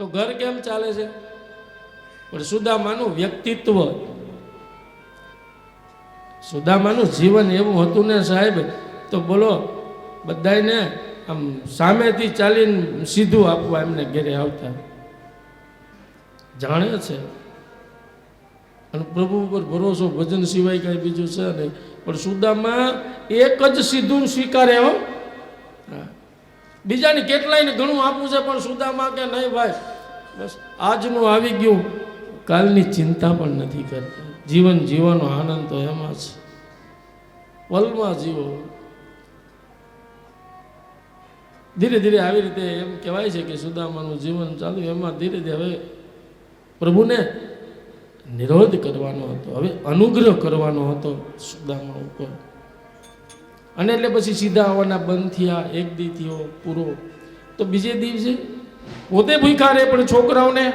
તો ઘર કેમ ચાલે છે? પણ સુદામાનું વ્યક્તિત્વ, સુદામાનું જીવન એવું હતું ને સાહેબ, તો બોલો બધાને આમ સામેથી ચાલીને સીધું આપવા એમને ઘેરે આવતા, જાણે છે. અને પ્રભુ ઉપર ભરોસો, ભજન સિવાય કાંઈ બીજું છે નહીં. પણ સુદામા એક જ સીધું સ્વીકારે હો. બીજાને કેટલાયને ઘણું આપવું છે, પણ સુદામા કે નહીં ભાઈ, બસ આજનું આવી ગયું, કાલની ચિંતા પણ નથી કરતા. જીવન જીવવાનો આનંદ તો એમાં છે, પલમાં જીવો. ધીરે ધીરે આવી રીતે એમ કહેવાય છે કે સુદામાનું જીવન ચાલુ, એમાં ધીરે ધીરે હવે પ્રભુને નિરોધ કરવાનો હતો, હવે અનુગ્રહ કરવાનો હતો સુદામા ઉપર. અને એટલે પછી સીધા આવવાના બંધ થયા. એક દી થયો પૂરો, તો બીજે દિવસે પોતે ભૂખ્યા રહે પણ છોકરાઓને.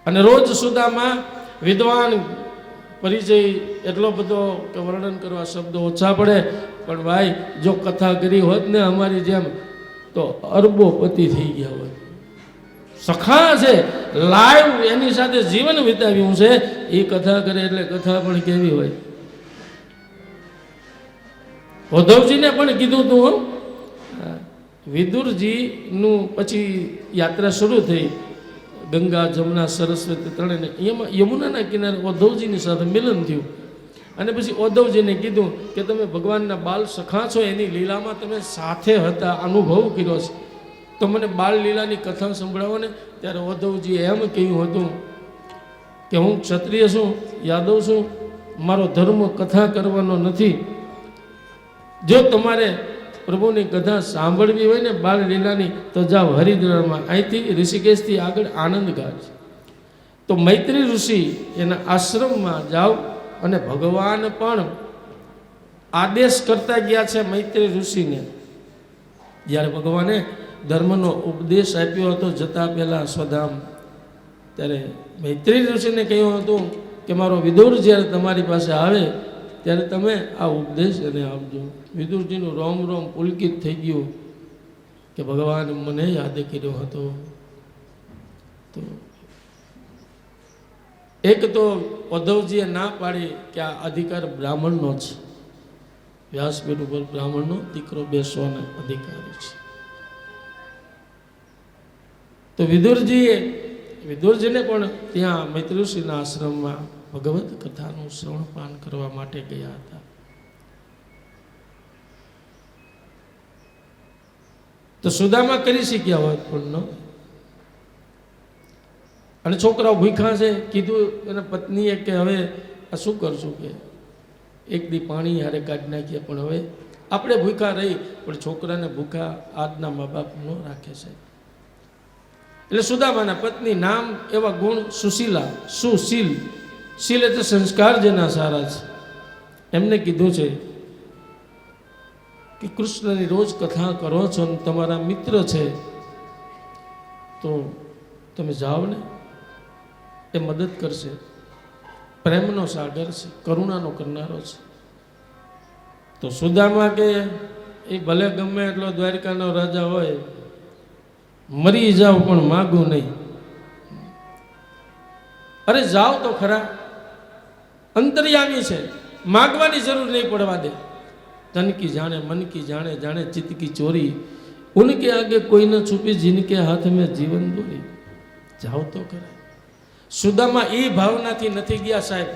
અને રોજ સુદામા વિદ્વાન, પરિચય એટલો બધો કે વર્ણન કરવા શબ્દો ઓછા પડે, પણ ભાઈ જો કથા કરી હોત ને અમારી જેમ, તો અરબોપતિ થઈ ગયા હોત. સખા છે, લાઈવ એની સાથે જીવન વિતાવ્યું છે. એ કથા કરે એટલે કથા પણ કેવી હોય. ઉદ્ધવજીને પણ કીધું તું, વિદુરજીનું પછી યાત્રા શરૂ થઈ, ગંગા જમના સરસ્વતી ત્રણેય, એમાં યમુનાના કિનારે ઉદ્ધવજીની સાથે મિલન થયું. અને પછી ઉદ્ધવજીને કીધું કે તમે ભગવાનના બાલ સખા છો, એની લીલામાં તમે સાથે હતા, અનુભવ કર્યો છે, તો મને બાળ લીલાની કથા સંભળાવો ને. ત્યારે ઉદ્ધવજીએ એમ કહ્યું હતું કે હું ક્ષત્રિય છું, યાદવ છું, મારો ધર્મ કથા કરવાનો નથી. જો તમારે પ્રભુની કથા સાંભળવી હોય ને બાળ લીલાની, તો જાઓ હરિદ્વારમાં, અહીંથી ઋષિકેશથી આગળ આનંદ ઘાટ. તો મૈત્રી ઋષિ એના આશ્રમમાં જાઓ. અને ભગવાન પણ આદેશ કરતા ગયા છે મૈત્રી ઋષિને. જ્યારે ભગવાને ધર્મનો ઉપદેશ આપ્યો હતો જતા પહેલા સ્વધામ, ત્યારે મૈત્રી ઋષિને કહ્યું હતું કે મારો વિદુર જ્યારે તમારી પાસે આવે ત્યારે તમે આ ઉપદેશ એને આપજો. વિદુરજીનું રોમ રોમ પુલકિત થઈ ગયું કે ભગવાન મને યાદ કર્યો હતો. તો એક તો ઉદ્ધવજીએ ના પાડી કે આ અધિકાર બ્રાહ્મણનો છે, વ્યાસપીઠ ઉપર બ્રાહ્મણનો દીકરો બેસવાનો અધિકારી છે. તો વિદુરજીને પણ ત્યાં મૈત્રી ઋષિના આશ્રમમાં ભગવત કથાનું શ્રવણપાન કરવા માટે ગયા હતા. તો સુદામા કરી શક્યા હોત પણ ન. અને છોકરાઓ ભૂખ્યા છે, કીધું એના પત્નીએ કે હવે આ શું કરશું, કે એક દી પાણી હારે કાઢી નાખીએ, પણ હવે આપણે ભૂખ્યા રહી, પણ છોકરાને ભૂખ્યા આજના મા બાપ ન રાખે છે. એટલે સુદામાના પત્ની, નામ એવા ગુણ સુશીલા, સુશીલ, શીલ એટલે સંસ્કાર જેના સારા છે, એમને કીધું છે કે કૃષ્ણની રોજ કથા કરો છો ને તમારા મિત્ર છે, તો તમે જાઓ ને, એ મદદ કરશે. પ્રેમનો સાગર છે, કરુણાનો કરનારો છે. તો સુદામા કે એ ભલે ગમે એટલો દ્વારકાનો રાજા હોય, મરી જાઓ પણ માગું નહીં. અરે જાઓ તો ખરા, અંતર્યામી છે, માગવાની જરૂર નહીં પડવા દે. તન કી જાણે મન કી જાણે, જાણે ચિત્ત કી ચોરી, ઉનકે આગે કોઈ ન છુપી, जिनके हाथ में जीवन દોરી. જાઓ તો ખરા. સુદામા એ ભાવનાથી નથી ગયા સાહેબ.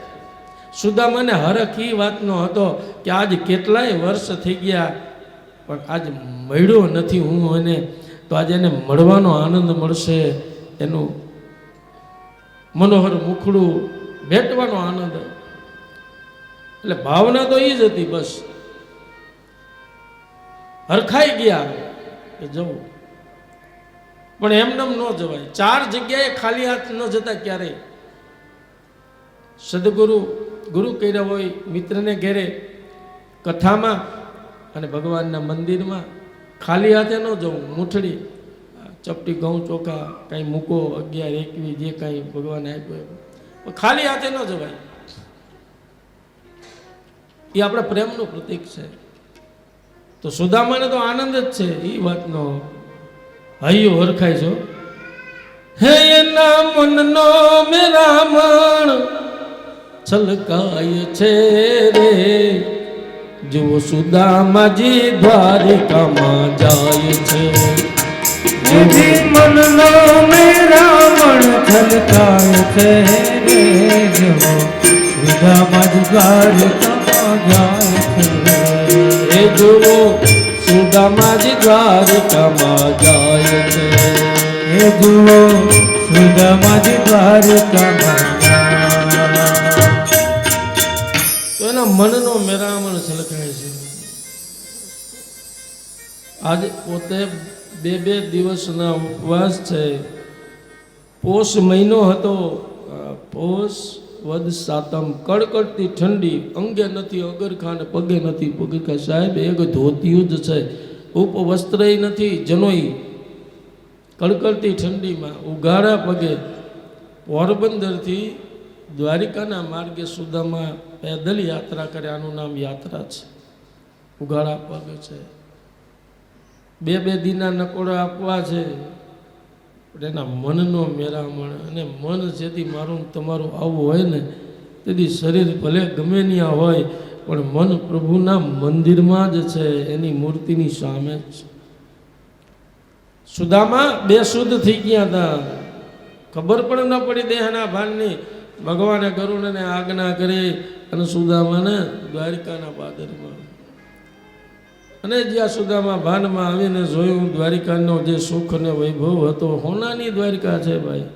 સુદામાને હરખ એ વાતનો હતો કે આજ કેટલાય વર્ષ થઈ ગયા પણ આજ મળ્યો નથી હું એને, તો આજે એને મળવાનો આનંદ મળશે, એનું મનોહર મુખડું ભેટવાનો આનંદ. એટલે ભાવના તો એ જ હતી. બસ હરખાઈ ગયા કે જવું, પણ એમનેમ ન જવાય. 4 જગ્યાએ ખાલી હાથ ન જતા ક્યારેય. સદગુરુ ગુરુ કર્યા હોય મિત્રને ઘેરે, કથામાં અને ભગવાનના મંદિરમાં ખાલી હાથે ન જવું. મૂઠડી, ચપટી, ઘઉં, ચોખા કાંઈ મૂકો, 11, 21 જે કાંઈ ભગવાને આપ્યું, ખાલી હાથે ન જવાય. એ આપણા પ્રેમનું પ્રતીક છે. તો સુદામાને તો આનંદ જ છે એ વાતનો હૈયું હરખાય છો હે એના મનનો મેરામણ છલકાય છે રે જુઓ સુદામાજી દ્વારિકામાં જાય છે મનનો મેરામણ છલકાય છે રે જુઓ સુદામાજી દ્વારિકામાં જાય છે એ જુઓ સુદામાજી દ્વારિકામાં જાય છે એ જુઓ સુદામાજી દ્વારિકામાં તો એના મનનો મેરામણ છલકાય છે આજે પોતે બે દિવસના ઉપવાસ છે પોષ મહિનો હતો પોષ વદ સાતમ કડકડતી ઠંડી અંગે નથી અગરખા ને પગે નથી પગરખા સાહેબ એક ધોતિયું જ છે ઉપવસ્ત્રય નથી જનોઈ કડકડતી ઠંડીમાં ઉઘાડા પગે પોરબંદરથી દ્વારિકાના માર્ગે સુદામા પેદલ યાત્રા કરે આનું નામ યાત્રા છે ઉઘાડા પગ છે બે દિના નકોડા આપવા છે એના મનનો મેરામણ અને મન જેથી મારું તમારું આવું હોય ને તેથી શરીર ભલે ગમે ત્યાં હોય પણ મન પ્રભુના મંદિરમાં જ છે એની મૂર્તિની સામે જ છે સુદામા બેશુદ્ધ થઈ ગયા હતા ખબર પણ ન પડી દેહના ભાનની ભગવાને ગરુડને આજ્ઞા કરી અને સુદામાને દ્વારિકાના પાદરમાં અને જ્યાં સુદામા ભાનમાં આવીને જોયું દ્વારિકાનો જે સુખ અને વૈભવ હતો હોનાની દ્વારિકા છે ભાઈ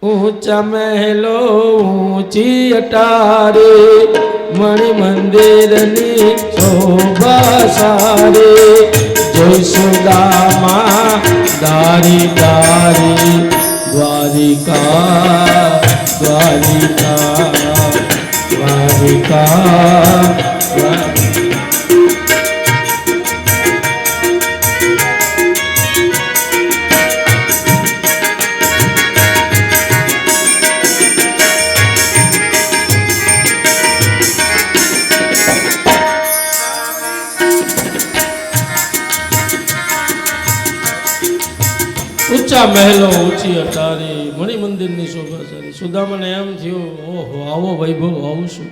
ઊંચા મહેલો ઊંચી અટારી મણિ મંદિરની શોભા સારી જય સુદામા દારી દારી દ્વારિકા દ્વારિકા દ્વારિકા ઊંચા મહેલો ઊંચી અટારી મણિ મંદિરની શોભા સારી સુદામાને એમ થયું ઓહો આવો વૈભવ આવું શું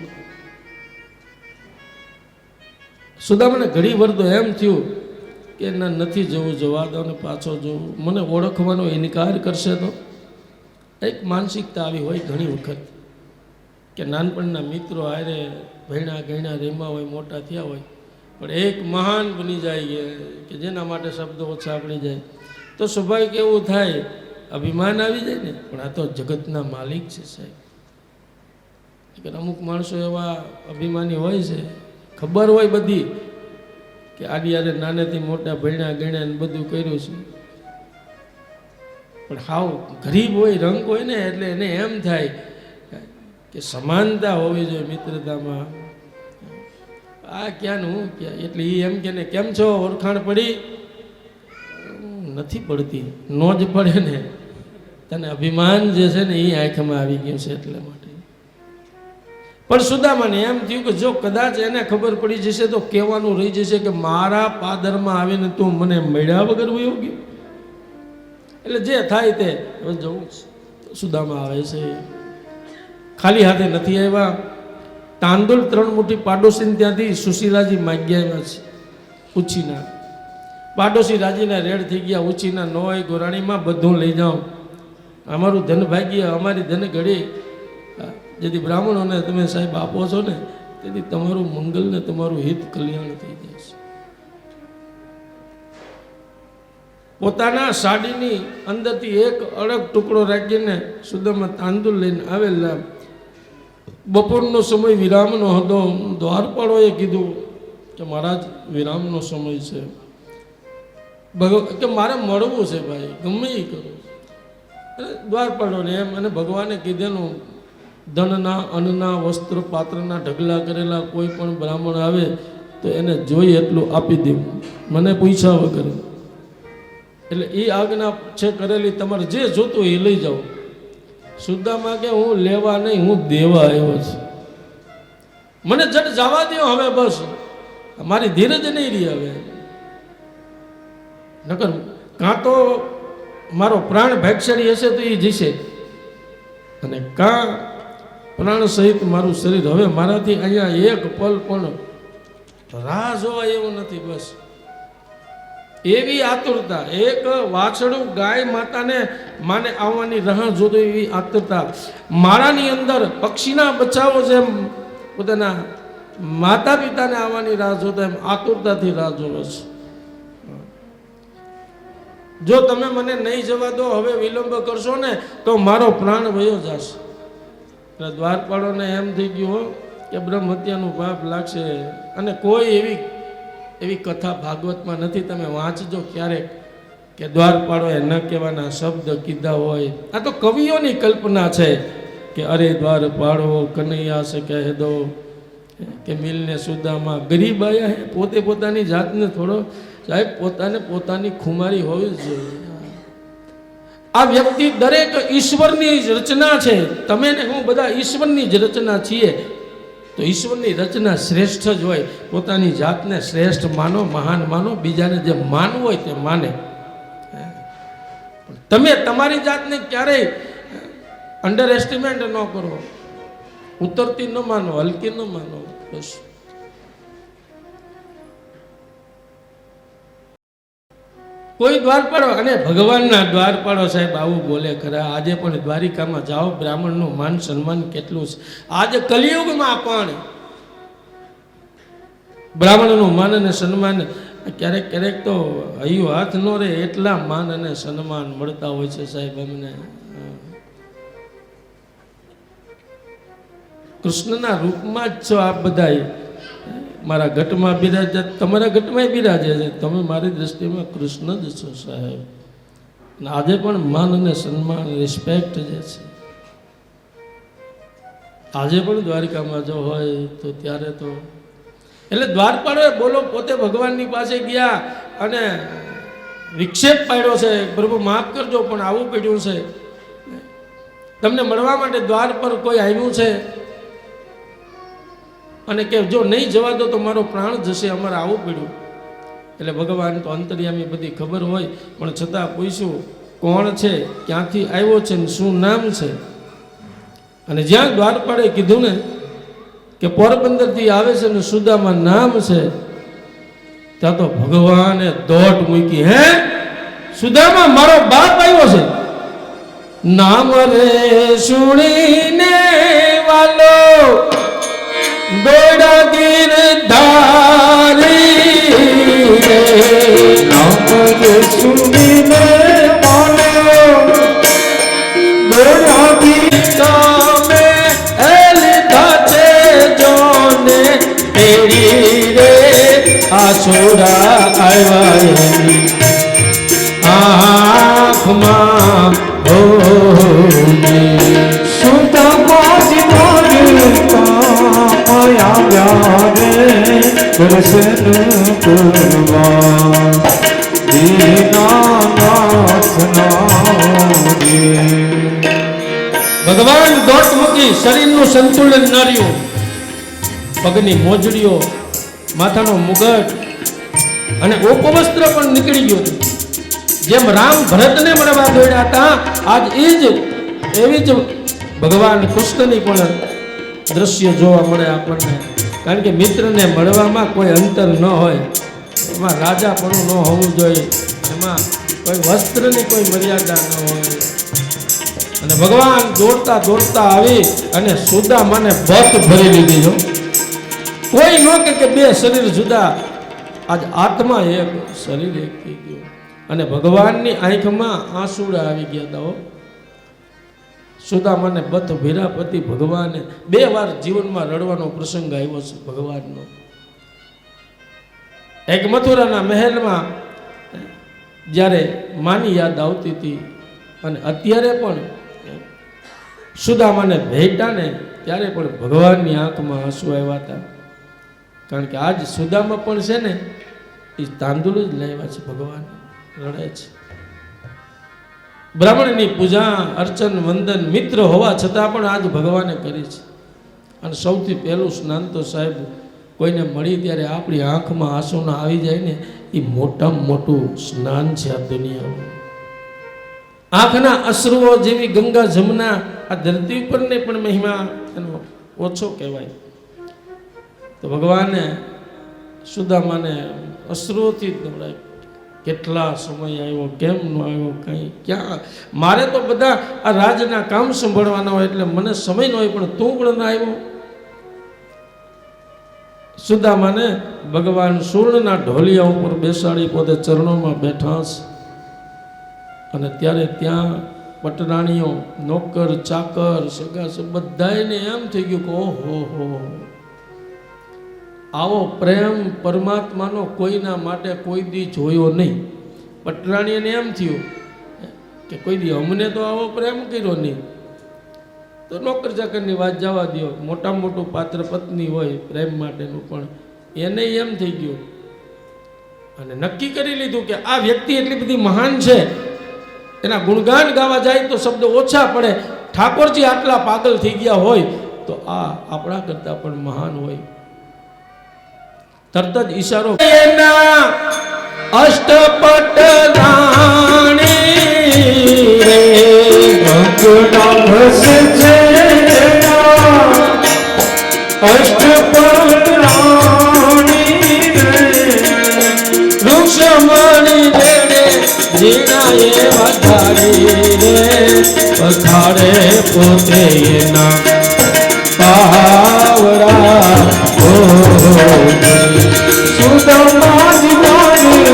સુદામાને ઘડી વાર તો એમ થયું કે ના નથી જવું જવા દો ને પાછો જવું મને ઓળખવાનો ઇનકાર કરશે તો એક માનસિકતા આવી હોય ઘણી વખત કે નાનપણના મિત્રો હારે ભણ્યા ગણ્યા રેમા હોય મોટા થયા હોય પણ એક મહાન બની જાય કે જેના માટે શબ્દો ઓછા આપણી જાય તો સ્વાભાવિક એવું થાય અભિમાન આવી જાય ને પણ આ તો જગતના માલિક છે સાહેબ કે અમુક માણસો એવા અભિમાની હોય છે ખબર હોય બધી કે આડી યારે નાનેથી મોટા ભણ્યા ગણ્યા ને બધું કર્યું છે પણ હાવ ગરીબ હોય રંગ હોય ને એટલે એને એમ થાય કે સમાનતા હોવી જોઈએ મિત્રતામાં આ ક્યાં ને હું ક્યાં એટલે એ એમ કે ને કેમ છો ઓળખાણ પડી નથી પડતી નો જ પડે ને તને અભિમાન જે છે ને એ આંખમાં આવી ગયું છે એટલે માટે પણ સુદામાને એમ થયું કે જો કદાચ એને ખબર પડી જશે તો કહેવાનું રહી જશે કે મારા પાદરમાં આવીને તું મને મળ્યા વગર વયો ગયો એટલે જે થાય તે હવે જવું સુદામા આવે છે ખાલી હાથે નથી આવ્યા તાંદુલ 3 મુઠ્ઠી પાડોશી ત્યાંથી સુશીલાજી માગ્યા આવ્યા છે ઉછીના પાડોશી રાજીના રેડ થઈ ગયા ઉછીના ન હોય ગોરાણીમાં બધું લઈ જાઓ અમારું ધન ભાગ્ય અમારી ધન ઘડી જેથી બ્રાહ્મણોને તમે સાહેબ આપો છો ને તેથી તમારું મંગલ ને તમારું હિત કલ્યાણ થઈ જશે પોતાના સાડીની અંદરથી એક અડગ ટુકડો રાખીને સુદામા તાંદુલ લઈને આવેલા બપોરનો સમય વિરામનો હતો દ્વારપાળોએ કીધું કે મહારાજ વિરામનો સમય છે કે મારે મળવું છે ભાઈ ગમે એ કરું દ્વારપાળોને એમ અને ભગવાને કીધેલું ધનના અન્નના વસ્ત્ર પાત્રના ઢગલા કરેલા કોઈ પણ બ્રાહ્મણ આવે તો એને જોઈ એટલું આપી દેવું મને પૂછ્યા વગર એટલે એ આજ્ઞા છે કરેલી તમારે જે જોતું એ લઈ જાઓ સુદામા કે હું લેવા નહીં હું દેવા આવ્યો છું મને જટ જવા દો હવે બસ મારી ધીરજ નહીં રહી હવે નકર કાં તો મારો પ્રાણ ભાગશાળી હશે તો એ જશે, અને કાં પ્રાણ સહિત મારું શરીર હવે મારાથી અહીંયા એક પલ પણ રાહ જોવાય એવું નથી. બસ એવી આતુરતા, એક વાછડું ગાય માને આવવાની રાહ જોતો એવી આતુરતા મારાની અંદર પક્ષીના બચ્ચાઓ જેમ પોતાના માતા પિતાને આવવાની રાહ જોતા એમ આતુરતાથી રાહ જોવે છે. જો તમે મને નહીં જવા દો, હવે વિલંબ કરશો ને તો મારો પ્રાણ વયો જશે. એટલે દ્વારપાળોને એમ થઈ ગયું કે બ્રહ્મ હત્યાનું પાપ લાગશે. અને કોઈ એવી કથા ભાગવતમાં નથી, તમે વાંચજો ક્યારેક કે દ્વારપાળોએ ન કહેવાના શબ્દ કીધા હોય. આ તો કવિઓની કલ્પના છે કે અરે દ્વારપાળો કનૈયા સે કહે દો કે મિલને સુદામાં. ગરીબ આયા હે, પોતે પોતાની જાતને થોડો સાહેબ પોતાની ખુમારી હોવી જ જોઈએ. આ વ્યક્તિ દરેક ઈશ્વરની જ રચના છે. તમે ને હું બધા ઈશ્વરની જ રચના છીએ, તો ઈશ્વરની રચના શ્રેષ્ઠ જ હોય. પોતાની જાતને શ્રેષ્ઠ માનો, મહાન માનો, બીજાને જે માનવું હોય તે માને. તમે તમારી જાતને ક્યારેય અંડર એસ્ટિમેટ ન કરો, ઉતરતી ન માનો, હલકી ન માનો. બસ કોઈ દ્વારપાળો, અને ભગવાનના દ્વારપાળો સાહેબ આવું બોલે ખરા. આજે પણ દ્વારિકામાં જાઓ, બ્રાહ્મણનું માન સન્માન કેટલું છે. આજે કલિયુગમાં પણ બ્રાહ્મણનું માન અને સન્માન ક્યારેક ક્યારેક તો હૈયું હાથ ન રહે એટલા માન અને સન્માન મળતા હોય છે સાહેબ અમને. કૃષ્ણના રૂપમાં જ છો આપ બધા. મારા ઘટમાં બિરાજે, તમારા ઘટમાં બિરાજે છે. તમે મારી દ્રષ્ટિમાં કૃષ્ણ જ છો સાહેબ. અને આજે પણ માન અને સન્માન, રિસ્પેક્ટ જે છે, આજે પણ દ્વારિકામાં જો હોય તો ત્યારે તો એટલે દ્વારપાળોએ બોલો પોતે ભગવાનની પાસે ગયા અને વિક્ષેપ પાડ્યો છે, પ્રભુ માફ કરજો પણ આવું પડ્યું છે, તમને મળવા માટે દ્વાર પર કોઈ આવ્યું છે અને કે જો નહીં જવા દો તો મારો પ્રાણ જશે, અમારે આવું પડ્યું. એટલે ભગવાન તો અંતર્યામી બધી ખબર હોય, પણ છતાં પૂછ્યું કોણ છે, ક્યાંથી આવ્યો છે ને શું નામ છે. અને જ્યાં દ્વારપાળે કીધું ને કે પોરબંદરથી આવે છે ને સુદામાં નામ છે, ત્યાં તો ભગવાને દોટ મૂકી. હે સુદામાં મારો બાપ આવ્યો છે? નામ રે સુણીને વાલો દોડા ગિરધારી, નામ રે સુણીને વાલો દોડા તમે લીધા છે જોને તેરી રે આસુરા આવ્યા આંખમાં સુદામાજી આવ્યા રે દર્શન કરવા ભગવાન દોટ મૂકી, શરીરનું સંતુલન ન રહ્યું, પગની મોજડીઓ, માથાનો મુગટ અને ઉપવસ્ત્ર પણ નીકળી ગયું. જેમ રામ ભરતને મળવા દોડ્યા હતા, આજ એવી જ ભગવાન કૃષ્ણની પણ દ્રશ્ય જોવા મળે આપણને. કારણ કે મિત્રને મળવામાં કોઈ અંતર ન હોય, એમાં રાજાપણું ન હોવું જોઈએ, એમાં કોઈ વસ્ત્રની કોઈ મર્યાદા ન હોય. અને ભગવાન દોડતા દોડતા આવી અને સુદામાને બત ભરી લીધી. જો કોઈ ન કે બે શરીર જુદા, આજ આત્મા એક, શરીર એક થઈ ગયું. અને ભગવાનની આંખમાં આંસુડા આવી ગયા હતા. સુદામાને બત ભીરા પતિ ભગવાને 2 વાર જીવનમાં રડવાનો પ્રસંગ આવ્યો છે ભગવાનનો. એક મથુરાના મહેલમાં જ્યારે માની યાદ આવતી હતી, અને અત્યારે પણ સુદામાને ભેટા ને ત્યારે પણ ભગવાનની આંખમાં આંસુ આવ્યા હતા. કારણ કે આજ સુદામા પણ છે ને એ તાંદુલ જ લાવ્યા છે, ભગવાન રડે છે. બ્રાહ્મણની પૂજા અર્ચન વંદન મિત્ર હોવા છતાં પણ આજ ભગવાને કરી છે. અને સૌથી પહેલું સ્નાન તો સાહેબ કોઈને મળી ત્યારે આપણી આંખમાં આંસુ ના આવી જાય ને એ મોટામાં મોટું સ્નાન છે આ દુનિયામાં. આંખના અશ્રુઓ જેવી ગંગા જમના આ ધરતી ઉપરને પણ મહિમા એનો ઓછો કહેવાય. તો ભગવાને સુદામાને અશ્રુઓથી જ નવડાય. કેટલા સમય આવ્યો, કેમ ન આવ્યો, કંઈ ક્યાં. મારે તો બધા આ રાજના કામ સંભાળવાના હોય એટલે મને સમય ન હોય, પણ તું પણ ના આવ્યો. સુદામાને ભગવાન સુર્ણના ઢોલિયા ઉપર બેસાડી પોતે ચરણોમાં બેઠા છે. અને ત્યારે ત્યાં પટરાણીઓ, નોકર, ચાકર, સગા બધાને એમ થઈ ગયું કે ઓહો હો, આવો પ્રેમ પરમાત્માનો કોઈના માટે કોઈ દી જોયો નહીં. પટરાણીને એમ થયું કે કોઈ દી અમને તો આવો પ્રેમ કર્યો નહીં. તો નોકર ચાકરની વાત જવા દો, મોટા મોટું પાત્ર પત્ની હોય પ્રેમ માટેનું, પણ એને એમ થઈ ગયું અને નક્કી કરી લીધું કે આ વ્યક્તિ એટલી બધી મહાન છે, એના ગુણગાન ગાવા જાય તો શબ્દ ઓછા પડે. ઠાકોરજી આટલા પાગલ થઈ ગયા હોય તો આ આપણા કરતા પણ મહાન હોય. તરત જ ઈશારો, એના અષ્ટપટ રાણી રે ભક્તના ભસે છે અષ્ટપટ રાણી રે વૃક્ષમણી રેડે જીણાએ વધારી રે પથારે પોતે એના પાવરા સુદામાજી માયા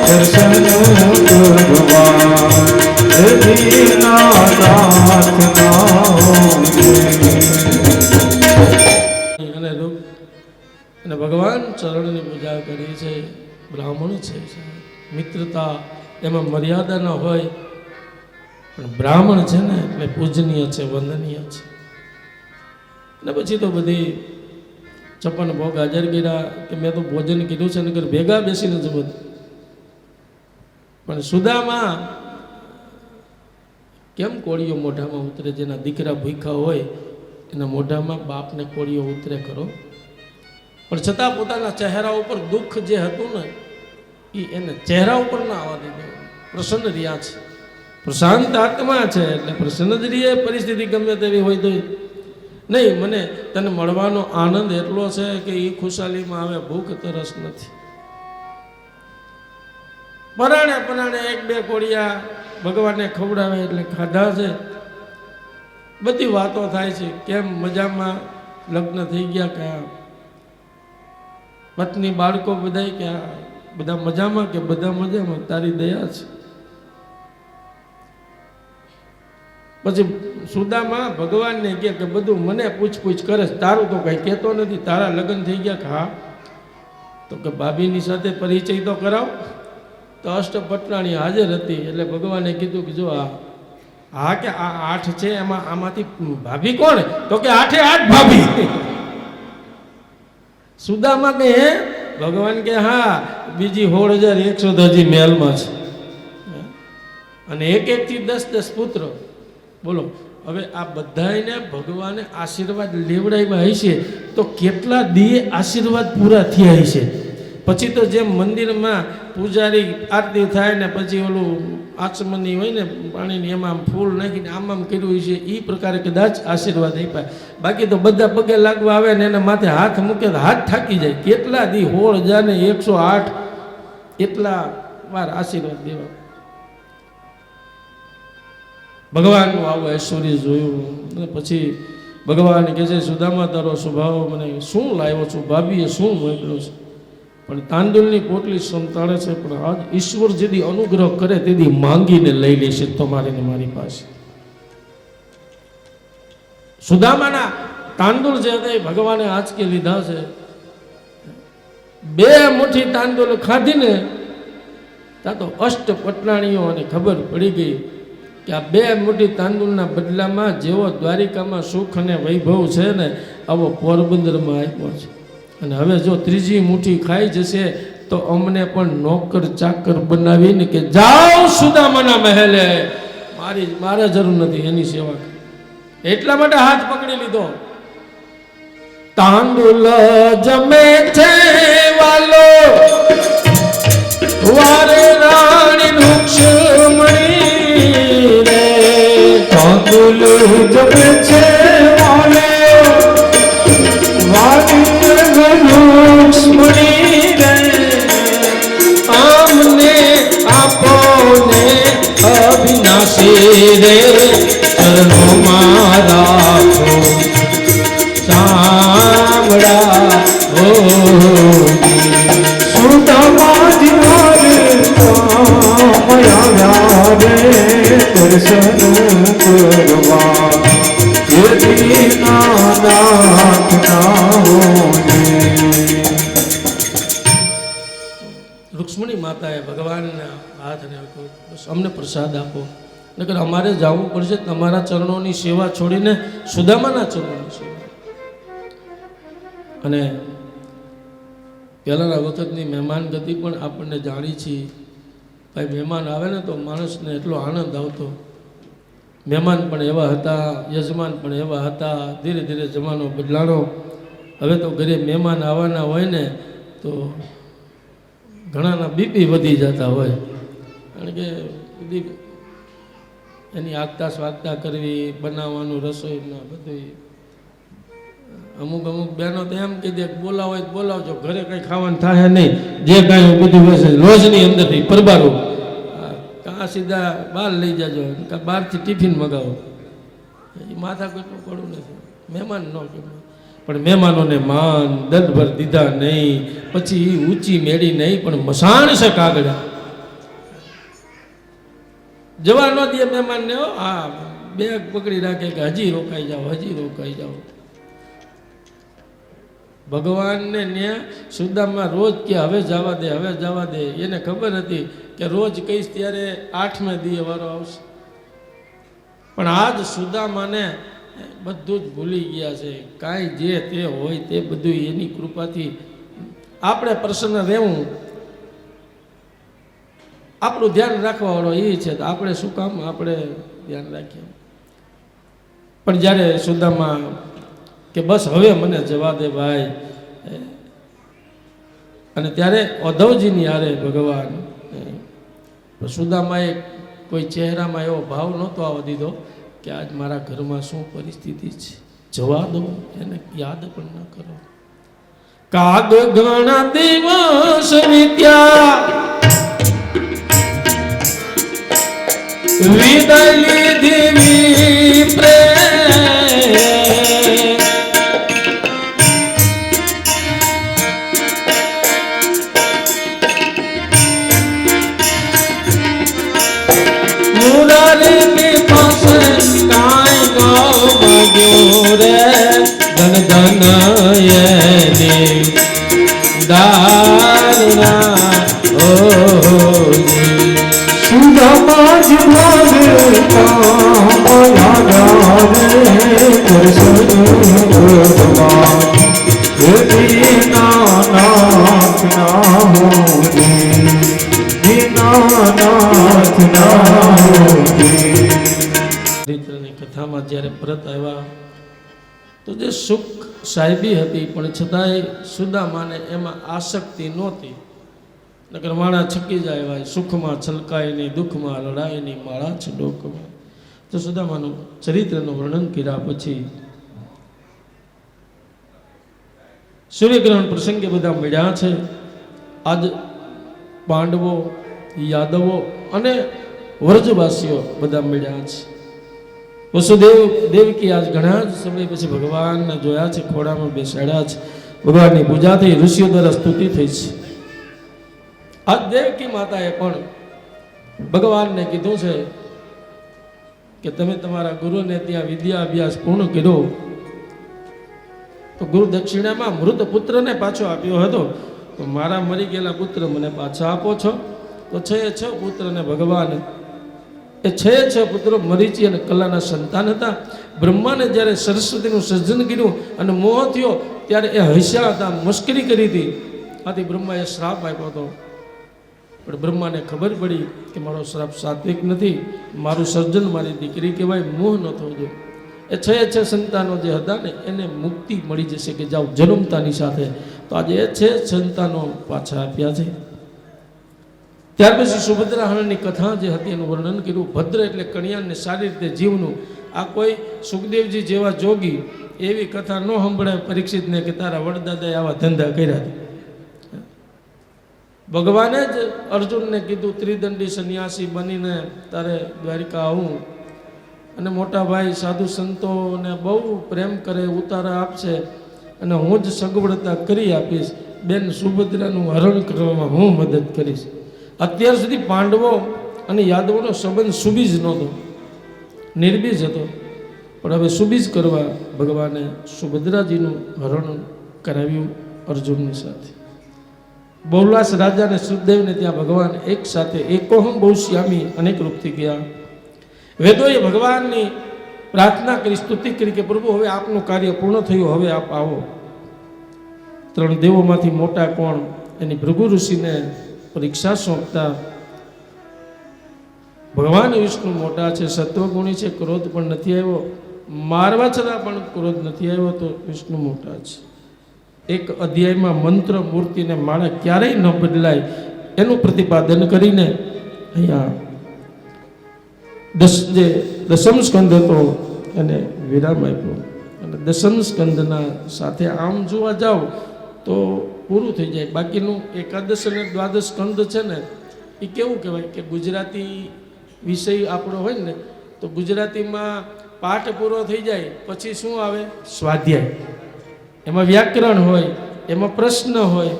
દર્શન અને ભગવાન ચરણની પૂજા કરી છે. બ્રાહ્મણ છે, મિત્રતા એમાં મર્યાદા ન હોય, પણ બ્રાહ્મણ છે ને એટલે પૂજનીય છે, વંદનીય છે. ને પછી તો બધી છપ્પન ભોગ હાજર કર્યા કે મેં તો ભોજન કીધું છે, નકર ભેગા બેસીને જ બધું. પણ સુદામા કેમ કોળીઓ મોઢામાં ઉતરે? જેના દીકરા ભૂખ્યા હોય એના મોઢામાં બાપને કોળીઓ ઉતરે ખરો? પણ છતાં પોતાના ચહેરા ઉપર દુઃખ જે હતું ને એ એને ચહેરા ઉપર ના આવવા દીધું. પ્રસન્ન રહ્યા છે, પ્રશાંત આત્મા છે એટલે પ્રસન્ન જ રહીએ. પરિસ્થિતિ ગમે તેવી હોય તો નહીં. મને તને મળવાનો આનંદ એટલો છે કે એ ખુશાલીમાં આવે, ભૂખ તરસ નથી. પરાણે પરાણે એક બે કોળિયા ભગવાનને ખવડાવે એટલે ખાધા છે. બધી વાતો થાય છે, કેમ મજામાં, લગ્ન થઈ ગયા, ક્યાં પત્ની બાળકો બધા ક્યાં, બધા મજામાં કે બધા મજામાં, તારી દયા છે. પછી સુદામા ભગવાનને કહે કે બધું મને પૂછપૂછ કરે છે, તારું તો કંઈ કહેતો નથી. તારા લગ્ન થઈ ગયા કે હા? તો કે ભાભીની સાથે પરિચય તો કરાવ. તો અષ્ટપટરાણી હાજર હતી એટલે ભગવાને કીધું કે જો હા કે આ 8 છે, એમાં આમાંથી ભાભી કોણ? તો કે 8 એ 8 ભાભી. સુદામા કહે હે? ભગવાન કે હા, બીજી 16,100 હજી મહેલમાં છે, અને એક થી 10 પુત્ર. બોલો હવે આ બધાને ભગવાને આશીર્વાદ લેવડાવ્યા હશે તો કેટલા દીએ આશીર્વાદ પૂરા થયા હશે. પછી તો જેમ મંદિરમાં પૂજારી આરતી થાય ને પછી ઓલું આચમની હોય ને પાણીની, એમાં ફૂલ નાખીને આમ કર્યું છે એ પ્રકારે કદાચ આશીર્વાદ આપ્યા. બાકી તો બધા પગે લાગવા આવે ને એના માથે હાથ મૂકે તો હાથ થાકી જાય. કેટલા દી 16,108 એટલા વાર આશીર્વાદ દેવા. ભગવાનનું આવું ઐશ્વર્ય જોયું અને પછી ભગવાન કહે છે સુદામા તારો સ્વભાવ મને શું લાવ્યો છું? ભાભીએ શું મોકલ્યો છે? પણ તાંદુલની પોટલી સંતાડે છે, પણ આજ ઈશ્વર જેથી અનુગ્રહ કરે તેથી માંગીને લઈ લેશે તમારે ને મારી પાસે. સુદામાના તાંદુલ જે હતા એ ભગવાને આંચકે લીધા છે. 2 મુઠ્ઠી તાંદુલ ખાધીને ત્યાં તો અષ્ટપટરાણીઓ અને ખબર પડી ગઈ કે આ 2 મુઠ્ઠી તાંદુલના બદલામાં જેવો દ્વારિકામાં સુખ અને વૈભવ છે ને આવો પોરબંદરમાં આપ્યો છે. અને હવે જો 3જી મુઠ્ઠી ખાઈ જશે તો અમને પણ નોકર ચાકર બનાવીને કે જાઓ સુદામાના મહેલે, મારે જરૂર નથી એની સેવા. એટલા માટે હાથ પકડી લીધો. તાંડુલ જમે છે વાલો વારે રાણી રુક્ષ્મણી રે તાંદુલ જમે છે વાલે વાલી રુક્ષ્મણી રે આમને આપોને અવિનાશી રે ચરણોમાં રાખો ચામડા ઓ સુદામાજી મારે મયા રે દર્શન કરવા યદી નાથ ના હોને રૂક્ષ્મણી માતાએ ભગવાનના હાથને બસ અમને પ્રસાદ આપો નકર અમારે જવું પડશે તમારા ચરણોની સેવા છોડીને સુદામાના ચરણોની સેવા. અને પહેલાંના વખતની મહેમાન ગતિ પણ આપણને જાણી છીએ. ભાઈ મહેમાન આવે ને તો માણસને એટલો આનંદ આવતો. મહેમાન પણ એવા હતા, યજમાન પણ એવા હતા. ધીરે ધીરે જમાનો બદલાણો. હવે તો ઘરે મહેમાન આવવાના હોય ને તો ઘણાના બીપી વધી જતા હોય, કારણ કે બધી એની આગતા સ્વાગતા કરવી, બનાવવાનું રસોઈમાં બધું. અમુક બહેનો તો એમ કહી દે બોલાવો હોય તો બોલાવજો, ઘરે કંઈ ખાવાનું થાય નહીં, જે કાંઈ બધું હશે રોજની અંદરથી પરબારો, કાં સીધા બહાર લઈ જાજો, કાં બહારથી ટિફિન મગાવો. એ માથા કેટલું પડવું નથી, મહેમાન ન ગમે. પણ મહેમાનોને માન દંડભર દીધા નહીં, પછી ઊંચી મેળી નહીં, પણ મસાણ છે કાગડા. જવા ન દે મહેમાનને. હા, બેગ પકડી રાખે કે હજી રોકાઈ જાઓ, હજી રોકાઈ જાઓ. ભગવાનને ન્યા સુદામા રોજ કે હવે જવા દે, હવે જવા દે. એને ખબર હતી કે રોજ કહીશ ત્યારે 8મે દીએ વારો આવશે. પણ આજ સુદામાને બધું જ ભૂલી ગયા છે. કાંઈ જે તે હોય તે બધું એની કૃપાથી આપણે પ્રસન્ન રહેવું, આપણું ધ્યાન રાખવાવાળો એ છે. તો આપણે શું કામ આપણે ધ્યાન રાખીએ. પણ જ્યારે સુદામા કે બસ હવે મને જવા દે ભાઈ, અને ત્યારે ઉદ્ધવજીની હારે ભગવાન સુદામાએ કોઈ ચહેરામાં એવો ભાવ નહોતો આવવા દીધો કે આજ મારા ઘરમાં શું પરિસ્થિતિ છે, જવા દો, એને યાદ પણ ન કરો. કાગ ઘણા દિવસ વીત્યા, વિદાય લીધી પ્રેમ, મુરારીની પાસે કાંઈ ન માગ્યું રે, ધન ધન એની દારના ઓજી. સુદામાજી મારે મયા રે દર્શન કરવા યદી નાથ ના હોને દીનાનાથ ના હોને. ચરિત્રની કથામાં જ્યારે પરત આવ્યા તો જે સુખ સાહેબી હતી, પણ છતાંય સુદામાને એમાં આસક્તિ નહોતી. નકર માણા છકી જાય ભાઈ, સુખમાં છલકાય નહીં, દુઃખમાં લડાય નહીં, માળા છે ડોકમાં. તો સુદામાનું ચરિત્રનું વર્ણન કર્યા પછી સૂર્યગ્રહણ પ્રસંગે બધા મળ્યા છે. આજ પાંડવો, યાદવો અને વ્રજવાસીઓ બધા મળ્યા છે. વસુદેવ દેવકી આજ ઘણા જ સમય પછી ભગવાનને જોયા છે, ખોળામાં બેસાડ્યા છે, ભગવાનની પૂજા થઈ, ઋષિઓ દ્વારા સ્તુતિ થઈ છે. આજ દેવકી માતાએ પણ ભગવાનને કીધું છે કે તમે તમારા ગુરુને ત્યાં વિદ્યા અભ્યાસ પૂર્ણ કર્યો તો ગુરુ દક્ષિણામાં મૃત પુત્રને પાછો આપ્યો હતો, તો મારા મરી ગયેલા પુત્ર મને પાછા આપો છો. તો 6 પુત્રને ભગવાન, એ 6 પુત્રો મરીચી અને કલાના સંતાન હતા. બ્રહ્માને જ્યારે સરસ્વતીનું સર્જન કર્યું અને મોહ થયો ત્યારે એ હસ્યા હતા, મસ્કરી કરી હતી. આથી બ્રહ્માએ શ્રાપ આપ્યો હતો. પણ બ્રહ્માને ખબર પડી કે મારો શ્રાપ સાત્વિક નથી, મારું સર્જન મારી દીકરી કહેવાય, મોહ ન થવો જોઈએ. એ 6 સંતાનો જે હતા ને એને મુક્તિ મળી જશે કે જાઓ જન્મતાની સાથે. તો આજે એ 6 સંતાનો પાછા આપ્યા છે. ત્યાર પછી સુભદ્રા હરણની કથા જે હતી એનું વર્ણન કર્યું. ભદ્ર એટલે કણિયાને સારી રીતે જીવનું. આ કોઈ સુખદેવજી જેવા જોગી એવી કથા ન સંભળાય પરીક્ષિતને કે તારા વડદાદાએ આવા ધંધા કર્યા. ભગવાને જ અર્જુનને કીધું ત્રિદંડી સંન્યાસી બનીને તારે દ્વારિકા આવું અને મોટા ભાઈ સાધુ સંતોને બહુ પ્રેમ કરે, ઉતારા આપશે અને હું જ સગવડતા કરી આપીશ. બેન સુભદ્રાનું હરણ કરવામાં હું મદદ કરીશ. અત્યાર સુધી પાંડવો અને યાદવોનો સંબંધ સુબીજ નહોતો, નિર્બીજ હતો, પણ હવે સુબીજ કરવા ભગવાને સુભદ્રાજીનું હરણ કરાવ્યું અર્જુનની સાથે. બહુલાસ રાજા અને સુખદેવને ત્યાં ભગવાન એક સાથે એકોહમ બહુશ્યામી અનેક રૂપથી ગયા. વેદોએ ભગવાનની પ્રાર્થના કરી, સ્તુતિ કરી કે પ્રભુ હવે આપનું કાર્ય પૂર્ણ થયું, હવે આપ આવો. 3 દેવોમાંથી મોટા કોણ એની ભૃગુ ઋષિને પરીક્ષા સોંપતા ભગવાન વિષ્ણુ મોટા છે, સત્વગુણી છે, ક્રોધ પણ નથી આવ્યો, મારવા છતાં પણ ક્રોધ નથી આવ્યો, તો વિષ્ણુ મોટા છે. એક અધ્યાયમાં મંત્ર મૂર્તિને માળા ક્યારેય ન બદલાય એનું પ્રતિપાદન કરીને અહીંયા દસમ સ્કંદ હતો એને વિરામ આપ્યો. અને દસમ સ્કંદના સાથે આમ જોવા જાઓ તો પૂરું થઈ જાય. બાકીનું એકાદશ અને દ્વાદશ સ્કંદ છે ને એ કેવું કહેવાય કે ગુજરાતી વિષય આપણો હોય ને તો ગુજરાતીમાં પાઠ પૂરો થઈ જાય પછી શું આવે? સ્વાધ્યાય. એમાં વ્યાકરણ હોય, એમાં પ્રશ્ન હોય.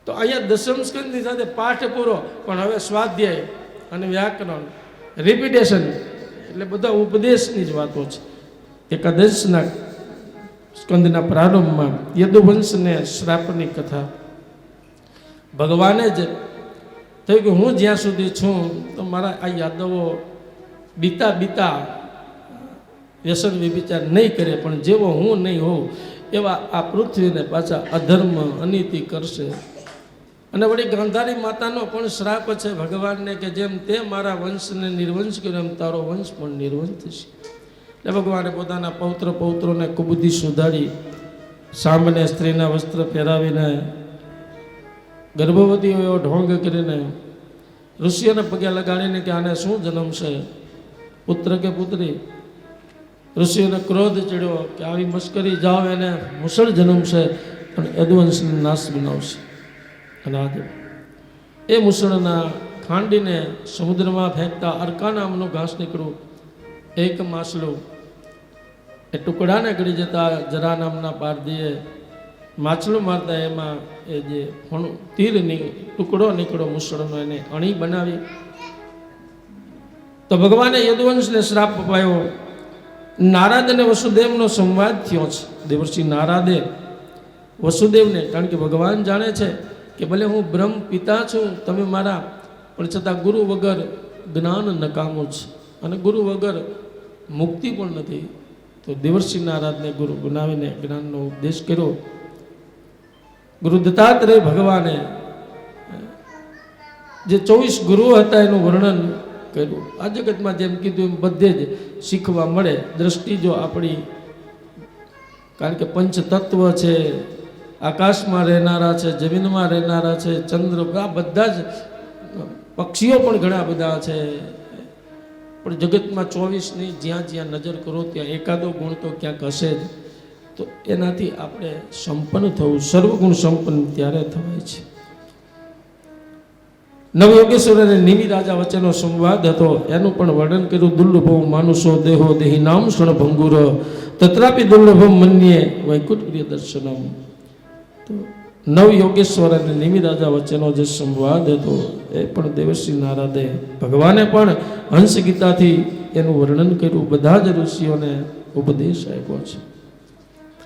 તો અહીંયા દસમ સ્કંદની સાથે પાઠ પૂરો, પણ હવે સ્વાધ્યાય અને વ્યાકરણ, રિપીટેશન, એટલે બધા ઉપદેશની જ વાતો છે. એકાદશના સ્કંદના પ્રારંભમાં યદુવંશને શ્રાપની કથા. ભગવાને જ થયું કે હું જ્યાં સુધી છું તો મારા આ યાદવો બીતા વ્યસન વિચાર નહીં કરે, પણ જેવો હું નહીં હોઉં એવા આ પૃથ્વીને પાછા અધર્મ અનીતિ કરશે. અને વળી ગાંધારી માતાનો પણ શ્રાપ છે ભગવાનને કે જેમ તે મારા વંશને નિર્વંશ કર્યો એમ તારો વંશ પણ નિર્વંશ થશે. એટલે ભગવાને પોતાના પૌત્રોને કુબુદ્ધિ સુધારી, સાંભને સ્ત્રીના વસ્ત્ર પહેરાવીને, ગર્ભવતી એવો ઢોંગ કરીને, ઋષિઓને પગે લગાડીને કે આને શું જન્મ છે, પુત્ર કે પુત્રી? ઋષિઓને ક્રોધ ચડ્યો કે આવી મસ્કરી, જાઓ એને મુસળ જન્મ છે અને યદુવંશને નાશ બનાવશે. અને આજે એ મુસળના ખાંડીને સમુદ્રમાં ફેંકતા અરકા નામનું ઘાસ નીકળ્યું, એક માછલું એ ટુકડાને ગળી જતા જરા નામના પારધીએ માછલું મારતા એમાં એ જે તીરની ટુકડો નીકળ્યો મુસળનો, એને અણી બનાવી. તો ભગવાને યદુવંશને શ્રાપ અપાયો. નારદ અને વસુદેવનો સંવાદ થયો છે. દેવર્ષિ નારદે વસુદેવને, કારણ કે ભગવાન જાણે છે કે ભલે હું બ્રહ્મ પિતા છું, તમે મારા, પણ છતાં ગુરુ વગર જ્ઞાન નકામું છે અને ગુરુ વગર મુક્તિ પણ નથી. તો દેવર્ષિ નારદને ગુરુ બનાવીને જ્ઞાનનો ઉપદેશ કર્યો. ગુરુ દત્તાત્રેય ભગવાને જે 24 ગુરુઓ હતા એનું વર્ણન કર્યું. આ જગતમાં જેમ કીધું એમ બધે જ શીખવા મળે. દ્રષ્ટિ જો આપણી, કારણ કે પંચ તત્વ છે, આકાશમાં રહેનારા છે, જમીનમાં રહેનારા છે, ચંદ્ર, આ બધા જ પક્ષીઓ પણ ઘણા બધા છે, પણ જગતમાં 24ની જ્યાં જ્યાં નજર કરો ત્યાં એકાદો ગુણ તો ક્યાંક હશે જ. તો એનાથી આપણે સંપન્ન થવું, સર્વગુણ સંપન્ન ત્યારે થવાય છે. નવયોગેશ્વર અને નિમિ રાજા વચ્ચેનો સંવાદ હતો, એનું પણ વર્ણન કર્યું. દુર્લભો માનુષો દેહો દેહી નામ ક્ષણ ભંગુર તત્રાપી દુર્લભમ મન્યે વૈકુંઠ પ્રિય દર્શનમ. તો નવયોગેશ્વર અને નિમિ રાજા વચ્ચેનો જે સંવાદ હતો એ પણ દેવર્ષિ નારદે, ભગવાને પણ હંસ ગીતાથી એનું વર્ણન કર્યું. બધા જ ઋષિઓને ઉપદેશ આપ્યો છે.